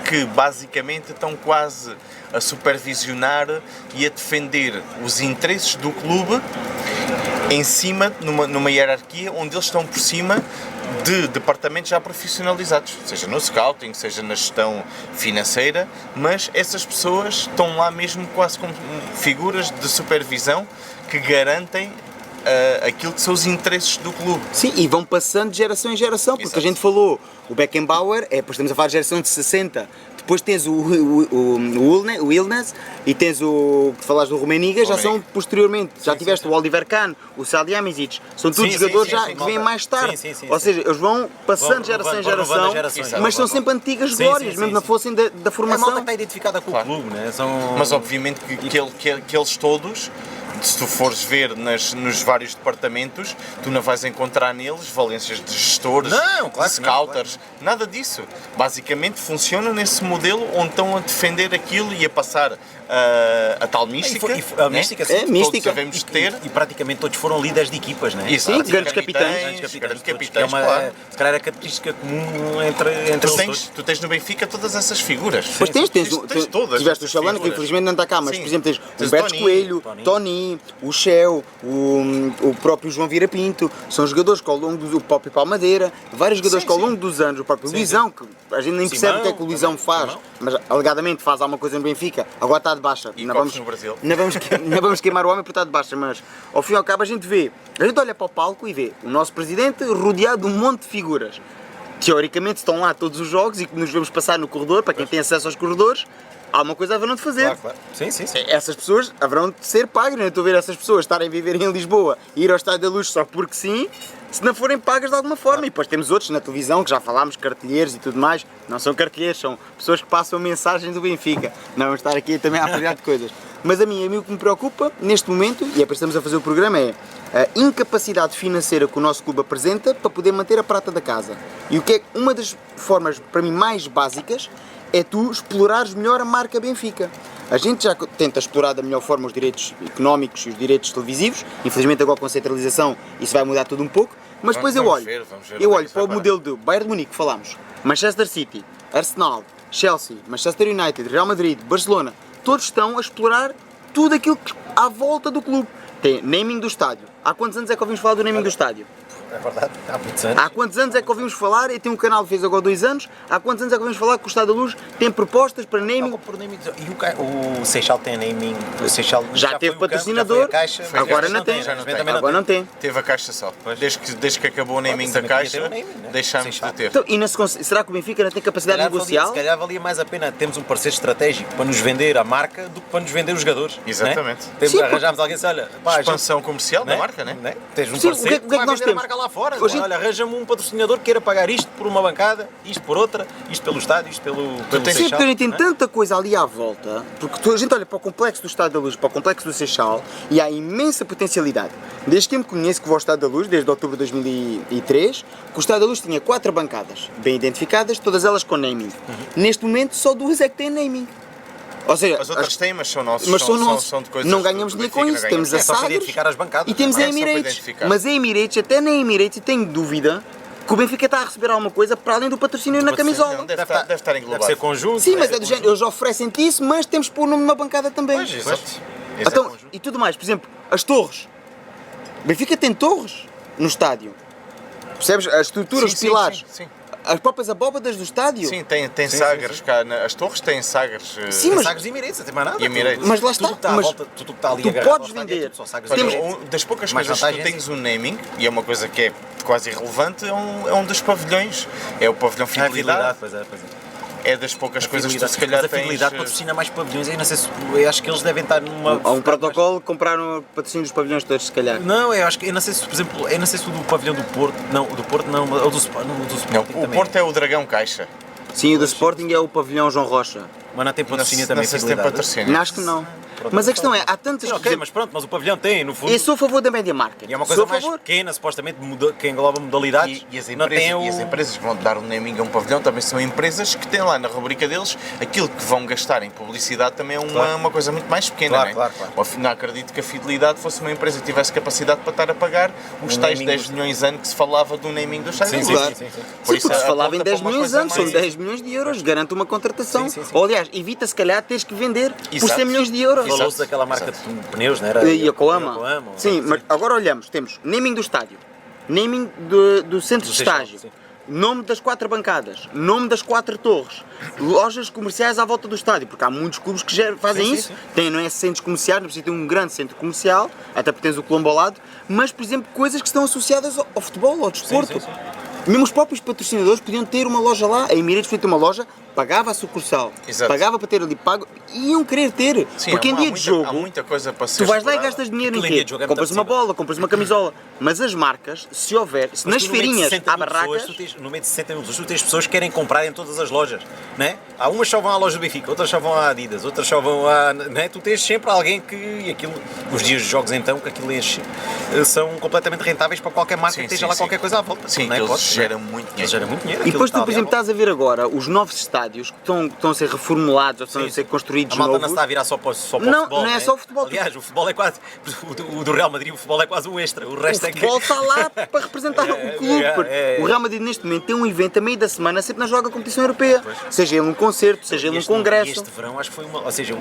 que basicamente estão quase a supervisionar e a defender os interesses do clube em cima, numa hierarquia onde eles estão por cima de departamentos já profissionalizados, seja no scouting, seja na gestão financeira, mas essas pessoas estão lá mesmo quase como figuras de supervisão que garantem aquilo que são os interesses do clube.
Sim, e vão passando de geração em geração, porque a gente falou, o Beckenbauer, depois estamos a falar de geração de 60, depois tens o Ilnes e tens o que falaste do Rummenigge, já são posteriormente, já tiveste o Oliver Kahn, o Salihamidzic, são todos jogadores que vêm mais tarde, ou seja, eles vão passando de geração em geração, mas são sempre antigas glórias, mesmo não fossem da formação.
A malta está identificada com o clube, né?
Mas obviamente que eles todos, se tu fores ver nos vários departamentos, tu não vais encontrar neles valências de gestores, de scouters, nada disso. Basicamente funciona nesse modelo onde estão a defender aquilo e a passar a tal mística.
A mística, sim.
Todos devemos ter.
E praticamente todos foram líderes de equipas, não é?
Sim, grandes capitães.
Grandes capitães,
que é
claro.
se calhar é a característica comum entre eles.
Tu tens no Benfica todas essas figuras.
Pois tens
todas.
Tiveste o Chalana, que infelizmente não está cá, mas por exemplo tens o Humberto Coelho, Tony, o Shell, o próprio João Vieira Pinto, são jogadores que ao longo do próprio Palmadeira, vários jogadores que ao longo dos anos, o próprio Luizão, que a gente nem percebe o que é que o Luizão faz, mas alegadamente faz alguma coisa no Benfica, agora está de baixa.
E copos no Brasil.
Não vamos queimar o homem por estar de baixa, mas ao fim e ao cabo a gente olha para o palco e vê o nosso presidente rodeado de um monte de figuras. Teoricamente estão lá todos os jogos e que nos vemos passar no corredor, para quem tem acesso aos corredores, alguma coisa haverão de fazer.
Claro. Sim.
Essas pessoas haverão de ser pagas, não estou a ver essas pessoas estarem a viver em Lisboa e ir ao Estádio da Luz só porque sim, se não forem pagas de alguma forma. E depois temos outros na televisão, que já falámos, cartilheiros e tudo mais, não são cartilheiros, são pessoas que passam mensagens do Benfica. Não vamos estar aqui também a apoiar de coisas. Mas a mim o que me preocupa neste momento, e é para isso que estamos a fazer o programa, é a incapacidade financeira que o nosso clube apresenta para poder manter a prata da casa. E o que é uma das formas, para mim, mais básicas, é tu explorares melhor a marca Benfica. A gente já tenta explorar da melhor forma os direitos económicos e os direitos televisivos, infelizmente agora com a centralização isso vai mudar tudo um pouco, mas depois eu olho para o modelo do Bayern de Munique, que falámos, Manchester City, Arsenal, Chelsea, Manchester United, Real Madrid, Barcelona, todos estão a explorar tudo aquilo que à volta do clube. Tem naming do estádio. Há quantos anos é que ouvimos falar do naming do estádio?
É verdade, há muitos anos.
Há quantos anos é que ouvimos falar, e tem um canal que fez agora 2 anos, há quantos anos é que ouvimos falar que o Estado da Luz tem propostas para naming?
E o Seixal tem naming, o Seixal
Já teve
foi o campo,
patrocinador,
já foi a Caixa,
agora
Caixa
não tem.
já não tem.
Agora não tem.
Teve a Caixa só. Desde que acabou o naming da
também podia
Caixa,
ter o naming, né?
deixámos
Seixal.
de ter.
Então, será que o Benfica não tem capacidade negocial?
Se calhar valia mais a pena termos um parceiro estratégico para nos vender a marca do que para nos vender os jogadores.
Exatamente.
Né?
Sim,
Arranjámos alguém assim, olha, pá,
Expansão comercial da marca, né?
Tens um
Sim,
parceiro
o que é que
vai
nós
vender a
temos?
marca lá fora.
Hoje-
Olha, arranja-me um patrocinador que queira pagar isto por uma bancada, isto por outra, isto pelo estádio, isto pelo
tens-
Sim,
Seixal,
porque a gente tem
né?
tanta coisa ali à volta, porque a gente olha para o complexo do Estado da Luz, para o complexo do Seixal, e há imensa potencialidade. Desde que eu me conheço que vou ao Estado da Luz, desde outubro de 2003, que o Estado da Luz tinha 4 bancadas, bem identificadas, todas elas com naming. Neste momento só 2 é que têm naming. Ou seja,
As outras têm, mas são nossos.
mas são nossos.
São de coisas
Não ganhamos
do
dinheiro com
Benfica,
isso.
não
Temos a
ganhamos
só para
Sagres
identificar as bancadas,
e temos
não
a
é?
Só para
Emirates.
identificar.
Mas a Emirates, até na Emirates, eu tenho dúvida que o Benfica está a receber alguma coisa para além do patrocínio na camisola.
Não, deve estar englobado.
Deve ser conjunto.
Sim, mas
deve
é do
ser
género, eles oferecem-te isso, mas temos que pôr o nome numa bancada também.
Pois, exato.
Então, e tudo mais, por exemplo, as torres. O Benfica tem torres no estádio. Percebes? A estrutura, os pilares.
Sim,
As próprias abóbadas do estádio.
sim, tem
Sim,
sagres
sim.
cá. As torres têm sagres.
Sim,
Tem
mas-
Sagres e Emirates, não tem mais nada.
E Emirates.
Mas lá está,
Tudo que está à
mas
volta, tudo que está ali
tu
agarrado ao
podes
estádio é
vender.
tudo só Sagres e
Olha,
Emirates.
das poucas
Mais
coisas que tu
vantagens,
tens um naming, e é uma coisa que é quase irrelevante, é um dos pavilhões. É o pavilhão
Ah,
Fidelidade.
pois é.
É das poucas coisas que tu se
Mas
calhar
a Fidelidade
tens.
patrocina mais pavilhões. Eu não sei se. Eu acho que eles devem estar numa.
Há um protocolo, compraram o patrocínio dos pavilhões todos, se calhar.
Não, eu não sei se, por exemplo, eu não sei se o do pavilhão do Porto. Não, o do Porto não, ou do Sporting
Não, o
também.
Porto é o Dragão Caixa.
Sim, o do Sporting é o pavilhão João Rocha.
Mas não tem patrocínio
Não
também.
sei se tem
Fidelidade.
patrocínio.
Acho que não.
Pronto.
Mas a questão é, há tantas
Sim, ok,
coisas.
mas pronto, mas o pavilhão tem, no fundo.
Eu sou a favor da média market.
E é uma
Sou
coisa
a
mais
favor.
pequena, supostamente, que engloba modalidades.
E as
não tem
empresas,
o...
e as empresas que vão dar um naming a um pavilhão também são empresas que têm lá na rubrica deles aquilo que vão gastar em publicidade também é uma coisa muito mais pequena,
Claro,
não é?
claro, claro.
Ao final, acredito que a Fidelidade fosse uma empresa que tivesse capacidade para estar a pagar os tais
naming
10
do-
milhões ano que se falava do naming dos
Sim,
estádios.
sim,
Claro.
sim, sim.
Por
Sim, porque se falava em
aponta
10
para uma
milhões
coisa
anos, são
mais-
10 milhões de euros, garante uma contratação.
Sim, sim, sim.
Ou aliás, evita se calhar teres que vender por
Exato.
100 milhões de euros.
Exato.
Falou-se daquela marca
Exato.
de pneus, não era?
E a Yokohama.
Yokohama,
Sim, mas agora olhamos, temos naming do estádio, naming do centro de
Do Seixal,
estágio,
sim.
nome das 4 bancadas, nome das 4 torres, lojas comerciais à volta do estádio, porque há muitos clubes que já fazem
Sim, sim,
isso,
sim.
tem, não é centros comerciais, não precisa ter um grande centro comercial, até porque tens o Colombo ao lado, mas por exemplo coisas que estão associadas ao futebol, ao desporto.
sim,
Mesmo os próprios patrocinadores podiam ter uma loja lá, a Emirates podia ter uma loja, pagava a sucursal,
Exato.
pagava para ter ali pago, iam querer ter,
Sim,
porque em
há
dia de
muita-
jogo...
há muita coisa para ser
Tu vais lá e
explorada.
gastas dinheiro em
Aquilo em dia
quê?
de jogo é muito
Compras uma
apetecível.
bola, compras uma camisola. Mas as marcas, se houver, se nas
Tu, no meio de
feirinhas
60
há
mil
barracas,
pessoas, no meio de 60 mil pessoas, tu tens pessoas que querem comprar em todas as lojas, né? Há umas só vão à loja do Benfica, outras só vão à Adidas, outras só vão à... Né? Tu tens sempre alguém que... E aquilo, os dias de jogos então, que aquilo enche, são completamente rentáveis para qualquer marca
Sim,
que esteja
sim,
lá
sim.
qualquer coisa à volta.
Sim,
não é?
eles
Podes,
geram
né?
muito
Eles
dinheiro.
geram muito dinheiro.
e depois tu,
aquilo
por
está
exemplo,
ali à
estás a ver agora os novos estádios que estão a ser reformulados, ou estão a
Sim,
ser
sim.
construídos
A malta não
novos.
está a virar só para o
Não,
futebol.
não é
né?
só o futebol.
Aliás, o futebol é quase. O do Real Madrid, o futebol é quase o extra. O
O
resto é que.
futebol está lá para representar o clube. porque O Real Madrid neste momento tem um evento a meio da semana sempre na joga a competição europeia. Seja ele um concerto, seja ele um congresso.
Este verão acho que foi uma. Ou seja,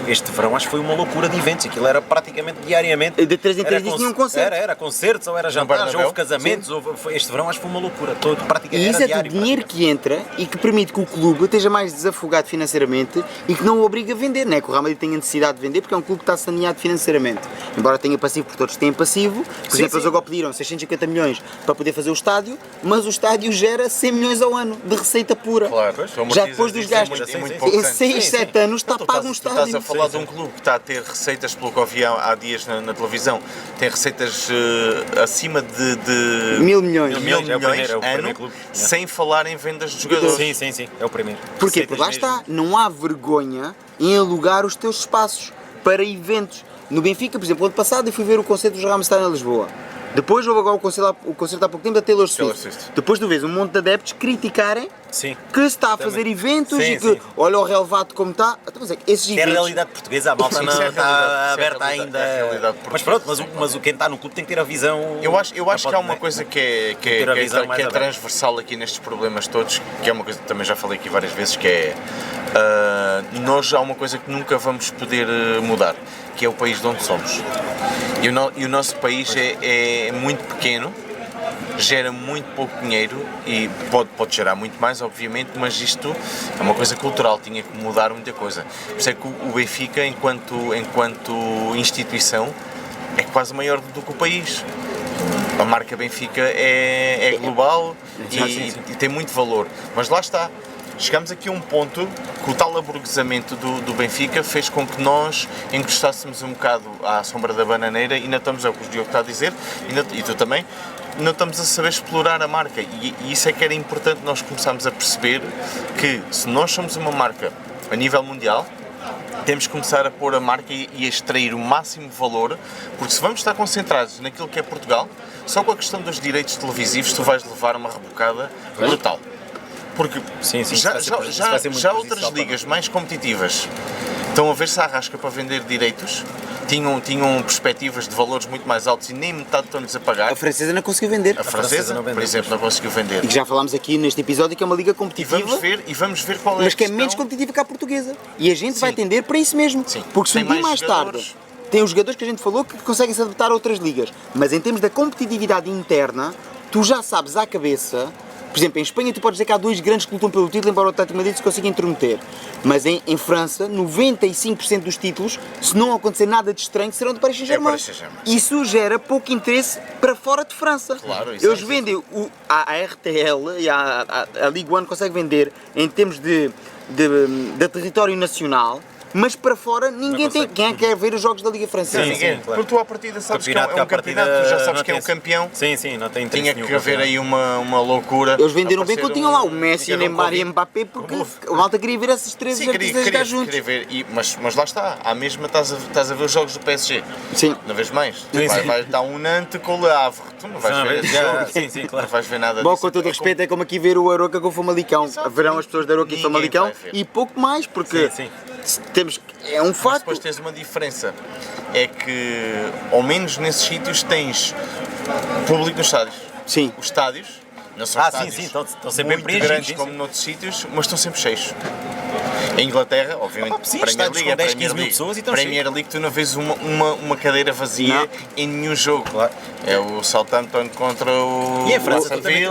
este verão acho que foi uma loucura de eventos. Aquilo era praticamente diariamente.
De 3 em 3 dias tinha um concerto.
Era concertos, ou era jantares, ou
Bernabéu?
houve casamentos. Este verão acho que foi uma loucura. Todo, praticamente
E isso
era
é tudo
diário.
dinheiro que entra e que permite que o clube esteja mais desafogado financeiramente e que não o obriga a vender. Não é que o Real Madrid tenha necessidade de vender porque é um clube que está saneado financeiramente. Embora tenha passivo, porque todos têm passivo. Por exemplo, eles agora pediram 650 milhões para poder fazer o estádio, mas o estádio gera 100 milhões ao ano de receita pura.
Claro, tu
Já depois dos
amortizas
gastos.
isso em muito
Sim,
poucos
Em
anos.
6, 7 anos está
Tu
pago um
estás
estádio.
a falar de um clube que está a ter receitas, pelo que ouvi há dias na televisão, tem receitas acima de
1000 milhões.
Mil
mil
milhões, é o
milhões
primeiro
ano,
clube.
sem falar em vendas de jogadores.
Sim, é o primeiro.
Porquê?
Receitas
Porque lá
mesmo.
está, não há vergonha em alugar os teus espaços para eventos. No Benfica, por exemplo, ano passado eu fui ver o concerto dos Rammstein em Lisboa. Depois houve agora o concerto há pouco tempo da Taylor Swift.
Swift.
Depois tu vês um monte de adeptos criticarem
Sim.
que se está a
Também.
fazer eventos
Sim,
e que
sim.
olha o relevado como está. Então, mas é que esses
É a
eventos...
realidade portuguesa, a malta
Sim,
não
isso é a
está
realidade, isso é a
aberta
realidade,
ainda.
é a realidade
Mas pronto, mas quem está no clube tem que ter a visão.
Eu acho que há uma
né?
coisa que é
Ter a visão mais aberta.
transversal aqui nestes problemas todos, que é uma coisa que também já falei aqui várias vezes, que é nós há uma coisa que nunca vamos poder mudar, que é o país de onde somos. E o nosso país é muito pequeno gera muito pouco dinheiro e pode gerar muito mais, obviamente, mas isto é uma coisa cultural, tinha que mudar muita coisa. Por isso é que o Benfica, enquanto instituição, é quase maior do que o país. A marca Benfica é global e tem muito valor, mas lá está. Chegamos aqui a um ponto que o tal aburguesamento do Benfica fez com que nós encostássemos um bocado à sombra da bananeira e ainda estamos, é o que o Diogo está a dizer, e tu também, não estamos a saber explorar a marca e isso é que era importante nós começarmos a perceber que se nós somos uma marca a nível mundial, temos que começar a pôr a marca e a extrair o máximo valor, porque se vamos estar concentrados naquilo que é Portugal, só com a questão dos direitos televisivos tu vais levar uma rebocada brutal. Porque já outras ligas mais competitivas estão a ver se arrasca para vender direitos, tinham perspectivas de valores muito mais altos e nem metade estão-lhes a pagar.
A francesa não conseguiu vender.
A francesa, por exemplo, não conseguiu vender.
E que já falámos aqui neste episódio que é uma liga competitiva.
E vamos ver qual é
mas que é
questão.
menos competitiva que a portuguesa. E a gente vai tender para isso mesmo.
Sim.
Porque se um dia mais tarde tem os jogadores que a gente falou que conseguem se adaptar a outras ligas. Mas em termos da competitividade interna, tu já sabes à cabeça. Por exemplo, em Espanha tu podes dizer que há dois grandes que lutam pelo título, embora o Atlético de Madrid se consiga intrometer. Mas em França, 95% dos títulos, se não acontecer nada de estranho, serão de Paris Saint-Germain. Isso gera pouco interesse para fora de França.
Claro,
eles vendem, a RTL e a Ligue 1 consegue vender em termos de território nacional, mas para fora ninguém tem. Quem é que quer ver os jogos da Liga Francesa?
Ninguém. Claro. Porque tu à partida sabes que é um campeonato, tu já sabes que é um campeão.
Sim, não tem
Tinha que haver aí uma loucura.
Eles venderam bem quando tinham lá o Messi, Neymar e Mbappé, porque a malta queria ver esses três artistas jogar juntos.
Queria ver, mas lá está, à mesma estás a ver os jogos do PSG.
Sim.
Não vês mais? Vai dar um Nantes com o Le Havre. Tu não vais ver esse jogo.
Sim, claro.
Não vais ver nada
Bom,
disso.
com todo o respeito, é como aqui ver o Aroca com o Famalicão.
Exato.
Verão as pessoas da Aroca e Famalicão e pouco mais, porque temos. É um
Mas
facto.
depois tens uma diferença, é que ao menos nesses sítios tens público nos estádios.
Sim.
Os estádios não são estádios
estão sempre
muito grandes como noutros sítios, mas estão sempre cheios. Em Inglaterra, obviamente, Premier League é
10,
Premier
15 mil
League.
pessoas e estão
Premier League tu não vês uma cadeira vazia em nenhum jogo.
Claro.
É o Southampton contra o
E em França também,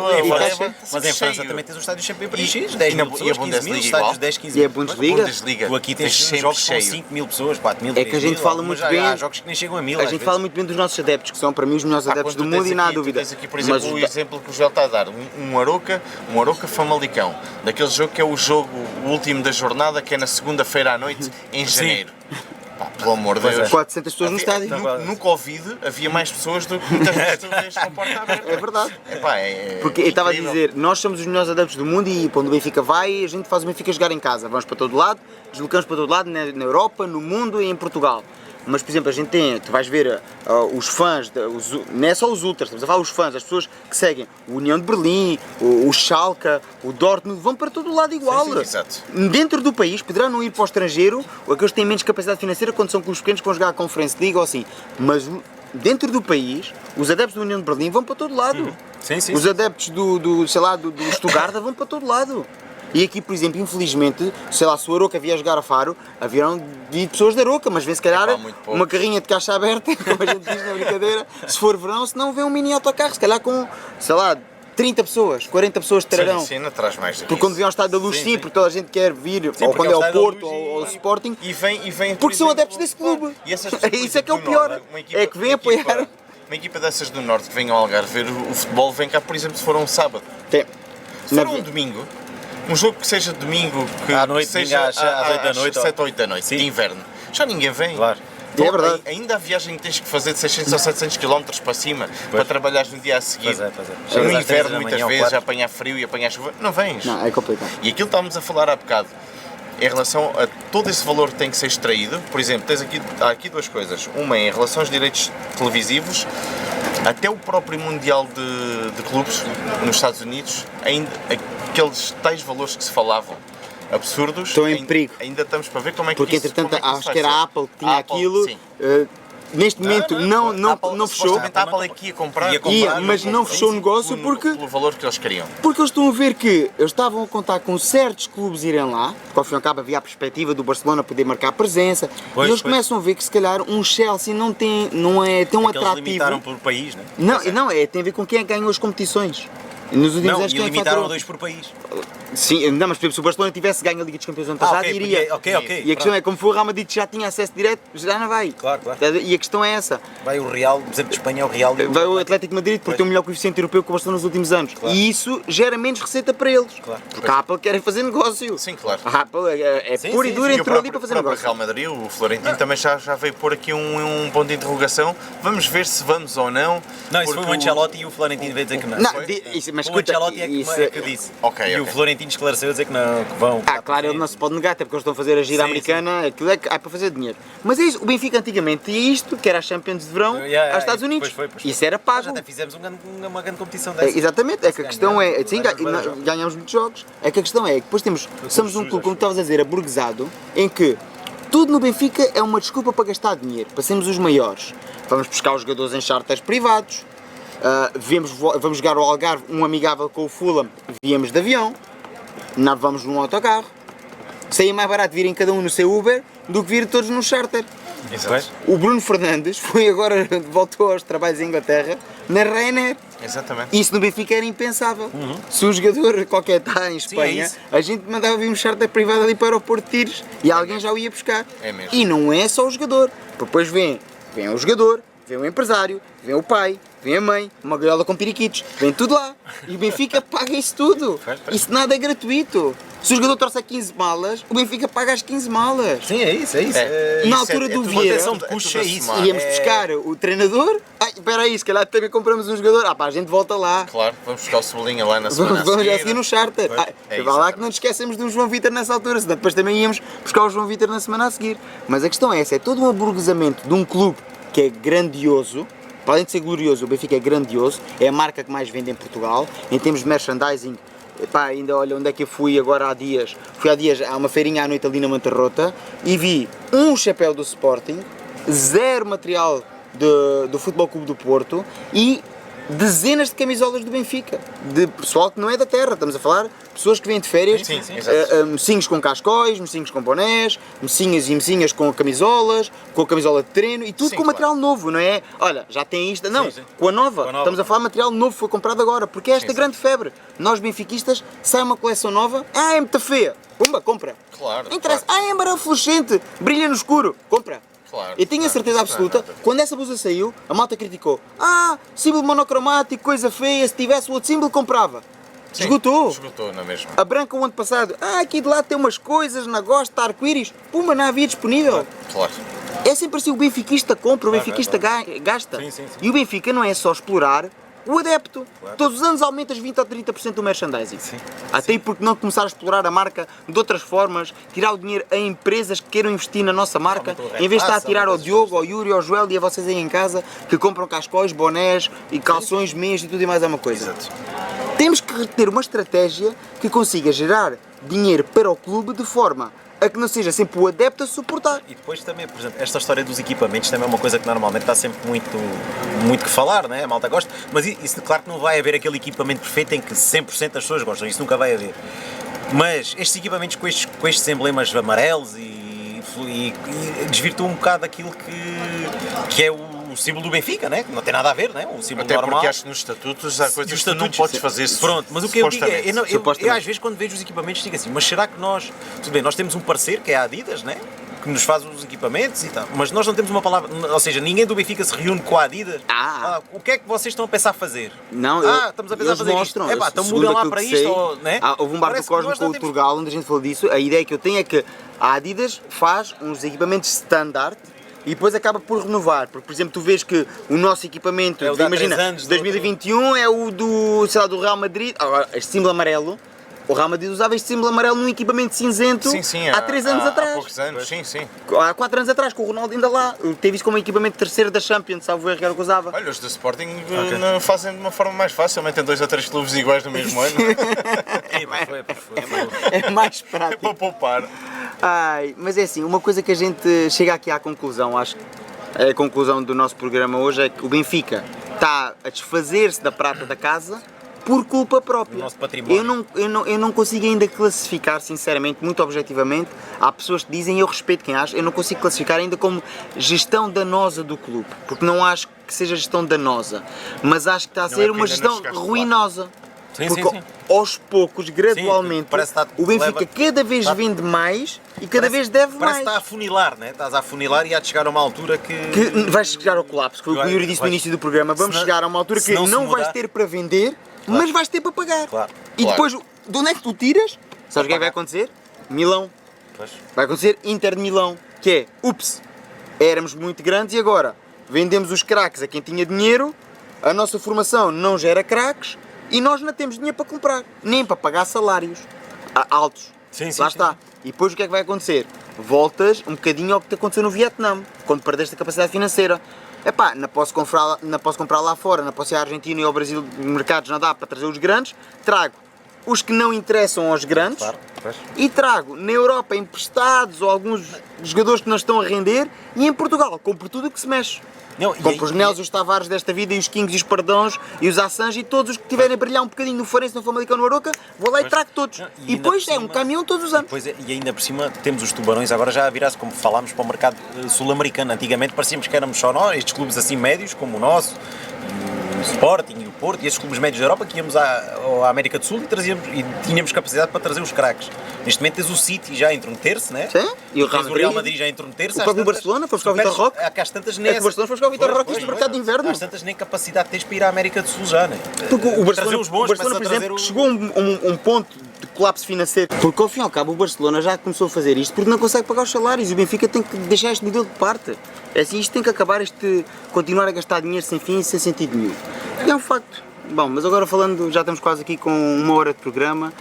mas em França
cheio.
também tens os estádios sempre preenchidos, 10 mil pessoas,
e a
15 mil,
Bundesliga
estádios
igual.
10, 15
E a
mil.
Bundesliga?
Bundesliga.
Tu aqui tens
sempre
jogos com
cheio.
5 mil pessoas, 4 mil,
É que a gente fala
mas
muito bem.
há jogos que nem chegam a 1000.
A gente fala muito bem dos nossos adeptos, que são para mim os melhores adeptos do mundo e não há dúvida.
Tens aqui, por exemplo, o exemplo que o Joel está a dar, um Aroca Famalicão, daquele jogo que é o jogo último da jornada, que é na segunda-feira à noite, em janeiro. Pá, pelo amor de Deus.
400 pessoas no estádio.
No Covid havia mais pessoas do que muitas vezes tu vês com a porta aberta.
É verdade.
Epá,
Porque eu estava a
incrível.
dizer, nós somos os melhores adeptos do mundo e quando o Benfica vai, a gente faz o Benfica jogar em casa. Vamos para todo lado, deslocamos para todo lado, na Europa, no mundo e em Portugal. Mas, por exemplo, a gente tem, tu vais ver os fãs, não é só os ultras, estamos a falar os fãs, as pessoas que seguem o União de Berlim, o Schalke, o Dortmund, vão para todo lado igual.
Sim, exato.
Dentro do país, poderão não ir para o estrangeiro, aqueles que têm menos capacidade financeira quando são clubes pequenos que vão jogar a Conference League ou assim. Mas dentro do país, os adeptos da União de Berlim vão para todo lado. Os adeptos do Stuttgart vão para todo lado. E aqui, por exemplo, infelizmente, sei lá, se o Aroca vier jogar a Faro, haverão de pessoas da Aroca, mas vê se calhar uma carrinha de caixa aberta, como a gente diz na brincadeira, se for verão, se não vê um mini autocarro, se calhar com, sei lá, 30 pessoas, 40 pessoas trarão.
Sim, não traz mais.
Porque quando vêm ao Estádio da Luz, sim, porque toda a gente quer vir, ou quando é ao Porto ou ao Sporting,
e vem,
porque são adeptos desse clube.
E essas
Isso é que é o pior, é que vêm apoiar.
Uma equipa dessas do Norte que vem ao Algarve ver o futebol, vem cá, por exemplo, se for um sábado. Se for um domingo, um jogo que seja domingo, que
à noite,
seja
às 8 da noite,
7 ou 8 da noite, de inverno, já ninguém vem.
Claro.
Então,
É verdade.
Ainda a viagem que tens que fazer de 600 ou 700 km para cima, para trabalhares no dia a seguir.
Pois é.
No
Chegas às 3
inverno,
da
muitas
manhã,
vezes, a
4.
apanhar frio e apanhar chuva, não vens.
Não, é complicado.
E aquilo que estávamos a falar há bocado, em relação a todo esse valor que tem que ser extraído, por exemplo, há aqui duas coisas. Uma é em relação aos direitos televisivos, até o próprio Mundial de Clubes nos Estados Unidos, ainda aqueles tais valores que se falavam, absurdos,
Estão em perigo.
ainda estamos para ver como é que
Porque
isso,
entretanto,
como é que isso
acho
vai
que era
ser.
a Apple que tinha aquilo,
sim.
neste momento não fechou.
Supostamente a Apple é que ia comprar,
Mas não fechou o negócio porque
pelo valor que eles queriam.
Porque eles estão a ver que eles estavam a contar com certos clubes irem lá, porque ao fim e ao cabo havia a perspectiva do Barcelona poder marcar presença, e eles começam a ver que se calhar um Chelsea não é tão
Eles
atrativo.
limitaram por país, né?
Não, tem a ver com quem é que ganhou as competições. Nos últimos
Não,
anos
e
quem é que
limitaram a
faturou?
2 por país.
Sim, não, mas por exemplo, se o Barcelona tivesse ganho a Liga dos Campeões ano passado,
ok,
iria.
ok.
E a questão é, como foi o Real Madrid que já tinha acesso direto, já não vai.
Claro.
E a questão é essa.
Vai o Real, por exemplo, de Espanha, o Real.
Vai o Atlético de Madrid porque tem um melhor coeficiente europeu que o Barcelona nos últimos anos.
Claro.
E isso gera menos receita para eles.
Claro.
Porque a Apple quer fazer negócio.
Sim, claro.
A Apple é
Sim,
pura e
sim,
dura,
E o
entrou ali para fazer
próprio
negócio.
Real Madrid, o Florentino também já veio pôr aqui um ponto de interrogação. Vamos ver se vamos ou não.
Não, isso foi
porque
o Ancelotti e o Florentino veio dizer que não.
Não,
Foi?
mas
O
escuta,
Ancelotti é que disse.
Ok,
E o
ok.
Florentino esclareceu a dizer que não, que vão.
claro, ele não se pode negar, até porque eles estão a fazer a gira
Sim,
americana, aquilo é para fazer dinheiro. Mas é isso, o Benfica antigamente tinha isto, que era a Champions de verão aos Estados Unidos.
Pois foi.
Isso era
Nós
pago.
até fizemos uma grande competição dessa.
Exatamente, é que a questão é, sim,
ganhamos vários jogos.
ganhamos muitos jogos, é que a questão é que depois somos um clube, como estavas a dizer, aburguesado, em que tudo no Benfica é uma desculpa para gastar dinheiro, para sermos os maiores. Vamos buscar os jogadores em charters privados, vamos jogar ao Algarve, um amigável com o Fulham, viemos de avião, não vamos num autocarro. Saía mais barato virem cada um no seu Uber do que vir todos num charter.
Exato.
O Bruno Fernandes foi agora, voltou aos trabalhos em Inglaterra, na Ryanair.
Exatamente.
Isso no Benfica era impensável. Se um jogador qualquer está em Espanha,
isso.
a gente mandava vir um charter privado ali para o aeroporto de Tires e alguém já o ia buscar.
É mesmo.
E não é só o jogador. Depois vem o jogador, vem o empresário, vem o pai, vem a mãe, uma gaiola com periquitos, vem tudo lá. E o Benfica paga isso tudo. Isso nada é gratuito. Se o jogador trouxe 15 malas, o Benfica paga as 15 malas.
Sim, é isso.
Na altura do Vieira,
proteção de custos é isso.
íamos buscar o treinador. Ai, espera aí, se calhar também compramos um jogador. A gente volta lá.
Claro, vamos buscar o Cebolinha lá na semana
Vamos
a
já
seguir.
seguir no charter.
É
Vá
isso,
lá que não nos esquecemos do João Vitor nessa altura, senão depois também íamos buscar o João Vitor na semana a seguir. Mas a questão é essa, é todo um aburguesamento de um clube que é grandioso. Para além de ser glorioso, o Benfica é grandioso, é a marca que mais vende em Portugal. Em termos de merchandising, ainda olha onde é que eu fui agora há dias. Fui há dias a uma feirinha à noite ali na Mantarrota e vi um chapéu do Sporting, zero material do Futebol Clube do Porto e dezenas de camisolas do Benfica, de pessoal que não é da terra, estamos a falar pessoas que vêm de férias,
Sim,
mocinhos com cascóis, mocinhos com bonés, mocinhas e mocinhas com camisolas, com a camisola de treino e tudo
Sim,
com
claro.
material novo, não é? Olha, já tem isto, não,
Sim.
com a nova,
Com a nova.
estamos a falar de material novo, foi comprado agora, porque é esta
Sim,
grande febre. Nós benfiquistas, sai uma coleção nova, é muito feia, pumba, compra.
Claro,
Não interessa,
claro.
é amarelo fluorescente, brilha no escuro, compra.
Claro,
Eu tenho a
claro,
certeza
isso não é
absoluta,
nada.
quando essa blusa saiu, a malta criticou. Símbolo monocromático, coisa feia, se tivesse o outro símbolo comprava.
Sim,
Esgotou.
Esgotou, não é mesmo?
A branca o ano passado, aqui de lado tem umas coisas, na gosta, arco-íris, puma, não havia disponível.
Claro.
É sempre assim, o benfiquista compra, o benfiquista gasta.
Sim.
E o Benfica não é só explorar o adepto. Todos os anos aumentas 20 ou 30% do merchandising. Até aí porque não começar a explorar a marca de outras formas, tirar o dinheiro a empresas que queiram investir na nossa marca, em vez de estar a tirar ao Diogo, ao Yuri, ao Joel e a vocês aí em casa que compram cascóis, bonés e calções, meias e tudo e mais alguma coisa.
Exato.
Temos que ter uma estratégia que consiga gerar dinheiro para o clube de forma a que não seja sempre o adepto a suportar.
E depois também, por exemplo, esta história dos equipamentos também é uma coisa que normalmente está sempre muito que falar, né? A malta gosta, mas isso claro que não vai haver aquele equipamento perfeito em que 100% das pessoas gostam, isso nunca vai haver. Mas estes equipamentos com estes emblemas amarelos e desvirtuam um bocado aquilo que é o símbolo do Benfica, né? Que não tem nada a ver, né? O símbolo
Até
normal.
porque acho que nos estatutos há coisas
Os
que tu não
estatutos,
podes fazer.
Pronto, mas o que eu digo é,
supostamente.
eu às vezes quando vejo os equipamentos digo assim, mas será que nós, tudo bem, nós temos um parceiro que é a Adidas, né? Que nos faz os equipamentos e tal, mas nós não temos uma palavra, ou seja, ninguém do Benfica se reúne com a Adidas. O que é que vocês estão a pensar fazer?
Não,
estamos a pensar
eles
fazer
mostram,
isto. Então
segundo
mudem lá
aquilo
para
que
isto,
sei,
ou, né?
houve um bar do
Parece que
Cosmo
nós
com
não
o
temos-
Turgal onde a gente falou disso. A ideia que eu tenho é que a Adidas faz uns equipamentos standard e depois acaba por renovar, porque por exemplo tu vês que o nosso equipamento,
É o de há
imagina,
3 anos,
2021 é o do, sei lá, do Real Madrid, agora este símbolo amarelo, o Real Madrid usava este símbolo amarelo num equipamento cinzento há 3 anos
Há
atrás.
poucos anos, sim.
Há 4 anos atrás, com o Ronaldo ainda lá, teve isso como equipamento terceiro da Champions, salvo erro que era o que usava.
Olha, os do Sporting não fazem de uma forma mais fácil, metem 2 ou 3 clubes iguais no mesmo ano.
É mais
É
prático.
para poupar.
Mas é assim, uma coisa que a gente chega aqui à conclusão, acho a conclusão do nosso programa hoje é que o Benfica está a desfazer-se da prata da casa por culpa própria.
Do nosso património.
Eu não consigo ainda classificar, sinceramente, muito objetivamente. Há pessoas que dizem, eu respeito quem acha, eu não consigo classificar ainda como gestão danosa do clube, porque não acho que seja gestão danosa, mas acho que está a ser uma gestão ruinosa.
Sim,
Porque
sim.
aos poucos, gradualmente,
parece que
o Benfica cada vez vende mais e cada vez deve
Parece
mais.
que está a afunilar, né? Estás a afunilar e há de chegar a uma altura que
Vais chegar ao colapso, foi o que o Yuri disse no início do programa. Vamos chegar a uma altura que não vais ter para vender, mas vais ter para pagar.
Claro.
E depois, de onde é que tu tiras? Sabes o que é que vai acontecer? Milão.
Pois.
Vai acontecer Inter de Milão, que é, ups, éramos muito grandes e agora vendemos os craques a quem tinha dinheiro, a nossa formação não gera craques e nós não temos dinheiro para comprar, nem para pagar salários altos.
Sim,
Lá está. E depois o que é que vai acontecer? Voltas um bocadinho ao que te aconteceu no Vietnã, quando perdeste a capacidade financeira. Epá, não posso comprar lá fora, não posso ir à Argentina e ao Brasil, mercados não dá para trazer os grandes, trago os que não interessam aos grandes,
Claro, pois.
e trago na Europa emprestados ou alguns jogadores que não estão a render, e em Portugal compro tudo o que se mexe.
Não,
Compro os Nelos, os Tavares desta vida, e os Kings, e os Pardões, e os Assange, e todos os que tiverem a brilhar um bocadinho no Farense, no Famalicão, no Aroca, vou lá e trago todos.
Não,
E
ainda
depois
por
é um
cima-
caminhão todos os anos.
E ainda por cima temos os tubarões agora já a virar-se, como falámos, para o mercado sul-americano. Antigamente parecíamos que éramos só nós, estes clubes assim médios, como o nosso, e o Sporting e o Porto, e estes clubes médios da Europa, que íamos à América do Sul e tínhamos capacidade para trazer os craques. Neste momento tens o City já a intrometer-se, né?
Sim, e o
Tens
Real
o Real
Madrid.
Madrid já a intrometer-se.
O próprio Barcelona foi buscar o Vitor Roque.
Há às tantas
É que o Barcelona foi buscar o Vitor Roque neste mercado de inverno.
Às tantas nem capacidade tens para ir à América do Sul já, né?
Porque o
Trazer
Barcelona,
os bons,
o Barcelona,
começa
por
a trazer
exemplo,
o-
chegou a um ponto de colapso financeiro. Porque ao fim e ao cabo o Barcelona já começou a fazer isto porque não consegue pagar os salários e o Benfica tem que deixar este modelo de parte. É assim, isto tem que acabar, continuar a gastar dinheiro sem fim e sem sentido nenhum. E é um facto. Bom, mas agora falando, já estamos quase aqui com 1 hora de programa.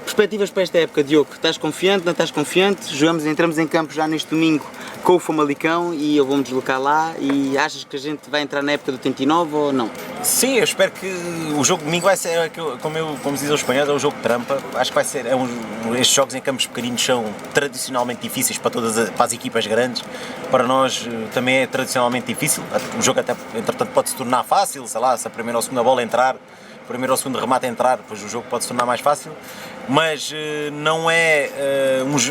Perspectivas para esta época, Diogo? Estás confiante, não estás confiante? Entramos em campo já neste domingo com o Famalicão e eu vou-me deslocar lá. E achas que a gente vai entrar na época do 89 ou não?
Sim, eu espero que o jogo de domingo vai ser, como dizem os espanhóis, é um jogo de trampa. Acho que vai ser, estes jogos em campos pequeninos são tradicionalmente difíceis para para as equipas grandes. Para nós também é tradicionalmente difícil. O jogo até, entretanto, pode se tornar fácil, sei lá, se a primeira ou a segunda bola entrar, o primeiro ou o segundo remate entrar, depois o jogo pode se tornar mais fácil. Mas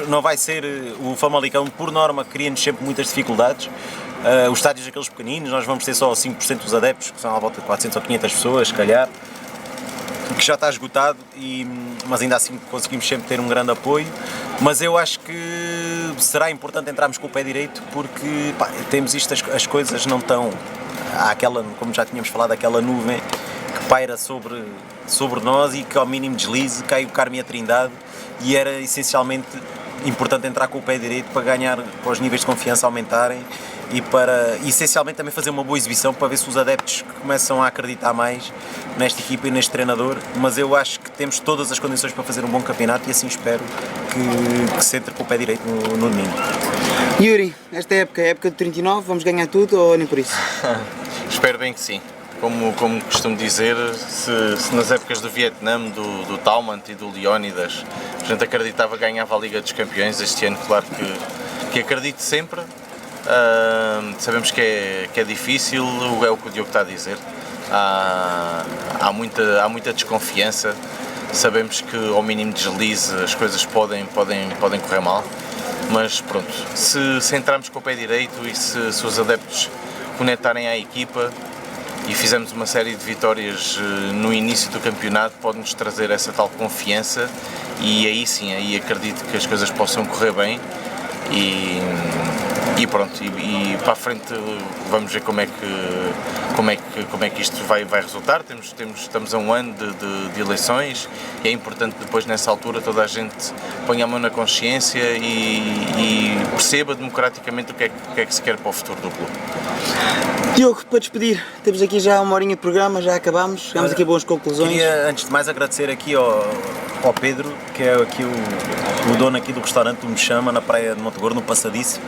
não vai ser o Famalicão, por norma, cria-nos sempre muitas dificuldades. Os estádios aqueles pequeninos, nós vamos ter só 5% dos adeptos, que são à volta de 400 ou 500 pessoas, se calhar, que já está esgotado, mas ainda assim conseguimos sempre ter um grande apoio. Mas eu acho que será importante entrarmos com o pé direito, porque temos isto, as coisas não estão... Há aquela, como já tínhamos falado, aquela nuvem que paira sobre nós e que ao mínimo deslize cai o Carme e a Trindade, e era essencialmente importante entrar com o pé direito para ganhar, para os níveis de confiança aumentarem e para essencialmente também fazer uma boa exibição para ver se os adeptos começam a acreditar mais nesta equipa e neste treinador. Mas eu acho que temos todas as condições para fazer um bom campeonato e assim espero que se entre com o pé direito no domingo.
Yuri, esta época é a época do 39, vamos ganhar tudo ou nem por isso?
Espero bem que sim. Como costumo dizer, se nas épocas do Vietnã, do Talmant e do Leónidas, a gente acreditava que ganhava a Liga dos Campeões, este ano claro que acredito sempre. Sabemos que é difícil, é o que o Diogo está a dizer. Há muita desconfiança, sabemos que ao mínimo deslize as coisas podem correr mal, mas pronto, se entrarmos com o pé direito e se os adeptos conectarem à equipa e fizermos uma série de vitórias no início do campeonato, pode-nos trazer essa tal confiança e aí sim, aí acredito que as coisas possam correr bem e pronto, e para a frente vamos ver como é que isto vai resultar. Estamos a um ano de eleições e é importante depois nessa altura toda a gente ponha a mão na consciência e perceba democraticamente o que é que se quer para o futuro do clube.
Diogo, para despedir, temos aqui já 1 horinha de programa, já acabamos, chegamos aqui a boas conclusões.
Queria antes de mais agradecer aqui ao Pedro, que é aqui o dono aqui do restaurante onde me chama, na praia de Montegordo, no Passadiço,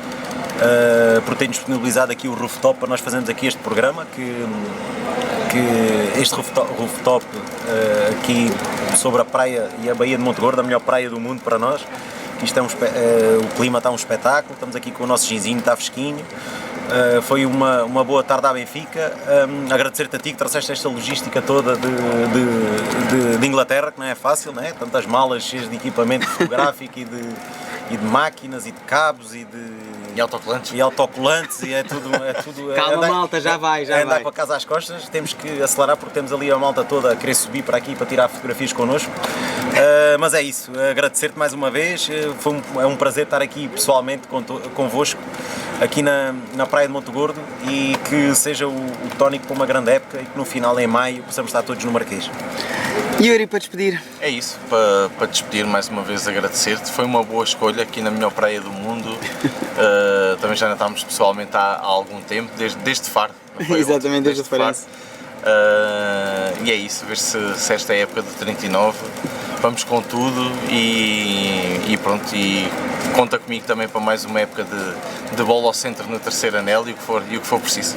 por ter disponibilizado aqui o rooftop para nós fazermos aqui este programa, que este rooftop aqui sobre a praia e a Baía de Montegordo, a melhor praia do mundo para nós. Isto o clima está um espetáculo, estamos aqui com o nosso ginzinho, está fresquinho. Foi uma boa tarde à Benfica. Agradecer-te a ti que trouxeste esta logística toda de Inglaterra, que não é fácil, não é? Tantas malas cheias de equipamento fotográfico e de máquinas e de cabos e autocolantes e é tudo
Calma, malta, já vai.
Andar com a casa às costas, temos que acelerar porque temos ali a malta toda a querer subir para aqui para tirar fotografias connosco. Mas é isso, agradecer-te mais uma vez, é um prazer estar aqui pessoalmente convosco aqui na Praia de Monte Gordo e que seja o tónico para uma grande época e que no final, em maio, possamos estar todos no Marquês.
Yuri, para despedir.
É isso, para despedir mais uma vez agradecer-te, foi uma boa escolha aqui na melhor praia do mundo, também já não estávamos pessoalmente há algum tempo, desde Faro.
Exatamente, desde Farense.
E é isso, ver se esta é a época de 39, vamos com tudo e pronto, e conta comigo também para mais uma época de bola ao centro no terceiro anel e o que for preciso.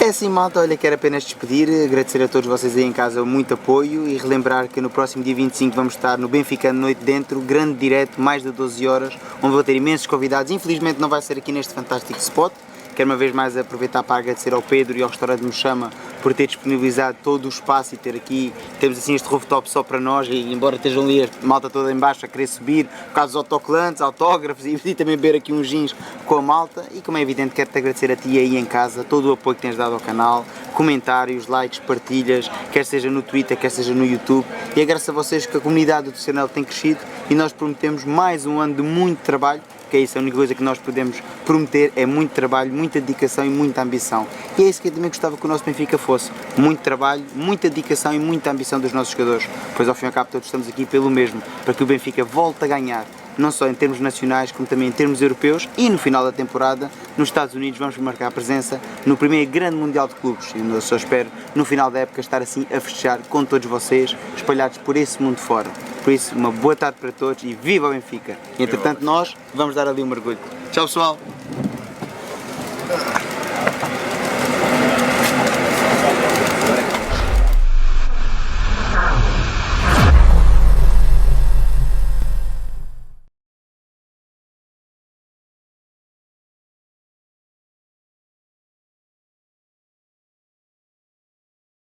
É assim, malta, olha, quero apenas despedir, agradecer a todos vocês aí em casa muito apoio e relembrar que no próximo dia 25 vamos estar no Benfica Noite Dentro, grande direto, mais de 12 horas, onde vou ter imensos convidados, infelizmente não vai ser aqui neste fantástico spot. Quero uma vez mais aproveitar para agradecer ao Pedro e ao restaurante Me Chama por ter disponibilizado todo o espaço e ter aqui, temos assim este rooftop só para nós e embora estejam ali a malta toda em baixo a querer subir, por causa dos autocolantes, autógrafos e também beber aqui uns gins com a malta e como é evidente quero-te agradecer a ti aí em casa, todo o apoio que tens dado ao canal, comentários, likes, partilhas, quer seja no Twitter, quer seja no YouTube e é graças a vocês que a comunidade do Canal tem crescido e nós prometemos mais um ano de muito trabalho, que é isso, a única coisa que nós podemos prometer é muito trabalho, muita dedicação e muita ambição. E é isso que eu também gostava que o nosso Benfica fosse. Muito trabalho, muita dedicação e muita ambição dos nossos jogadores. Pois ao fim e ao cabo todos estamos aqui pelo mesmo, para que o Benfica volte a ganhar, não só em termos nacionais, como também em termos europeus e no final da temporada, nos Estados Unidos vamos marcar a presença no primeiro grande Mundial de Clubes. E eu só espero, no final da época, estar assim a festejar com todos vocês, espalhados por esse mundo fora. Por isso, uma boa tarde para todos e viva o Benfica! E entretanto nós vamos dar ali um mergulho. Tchau pessoal!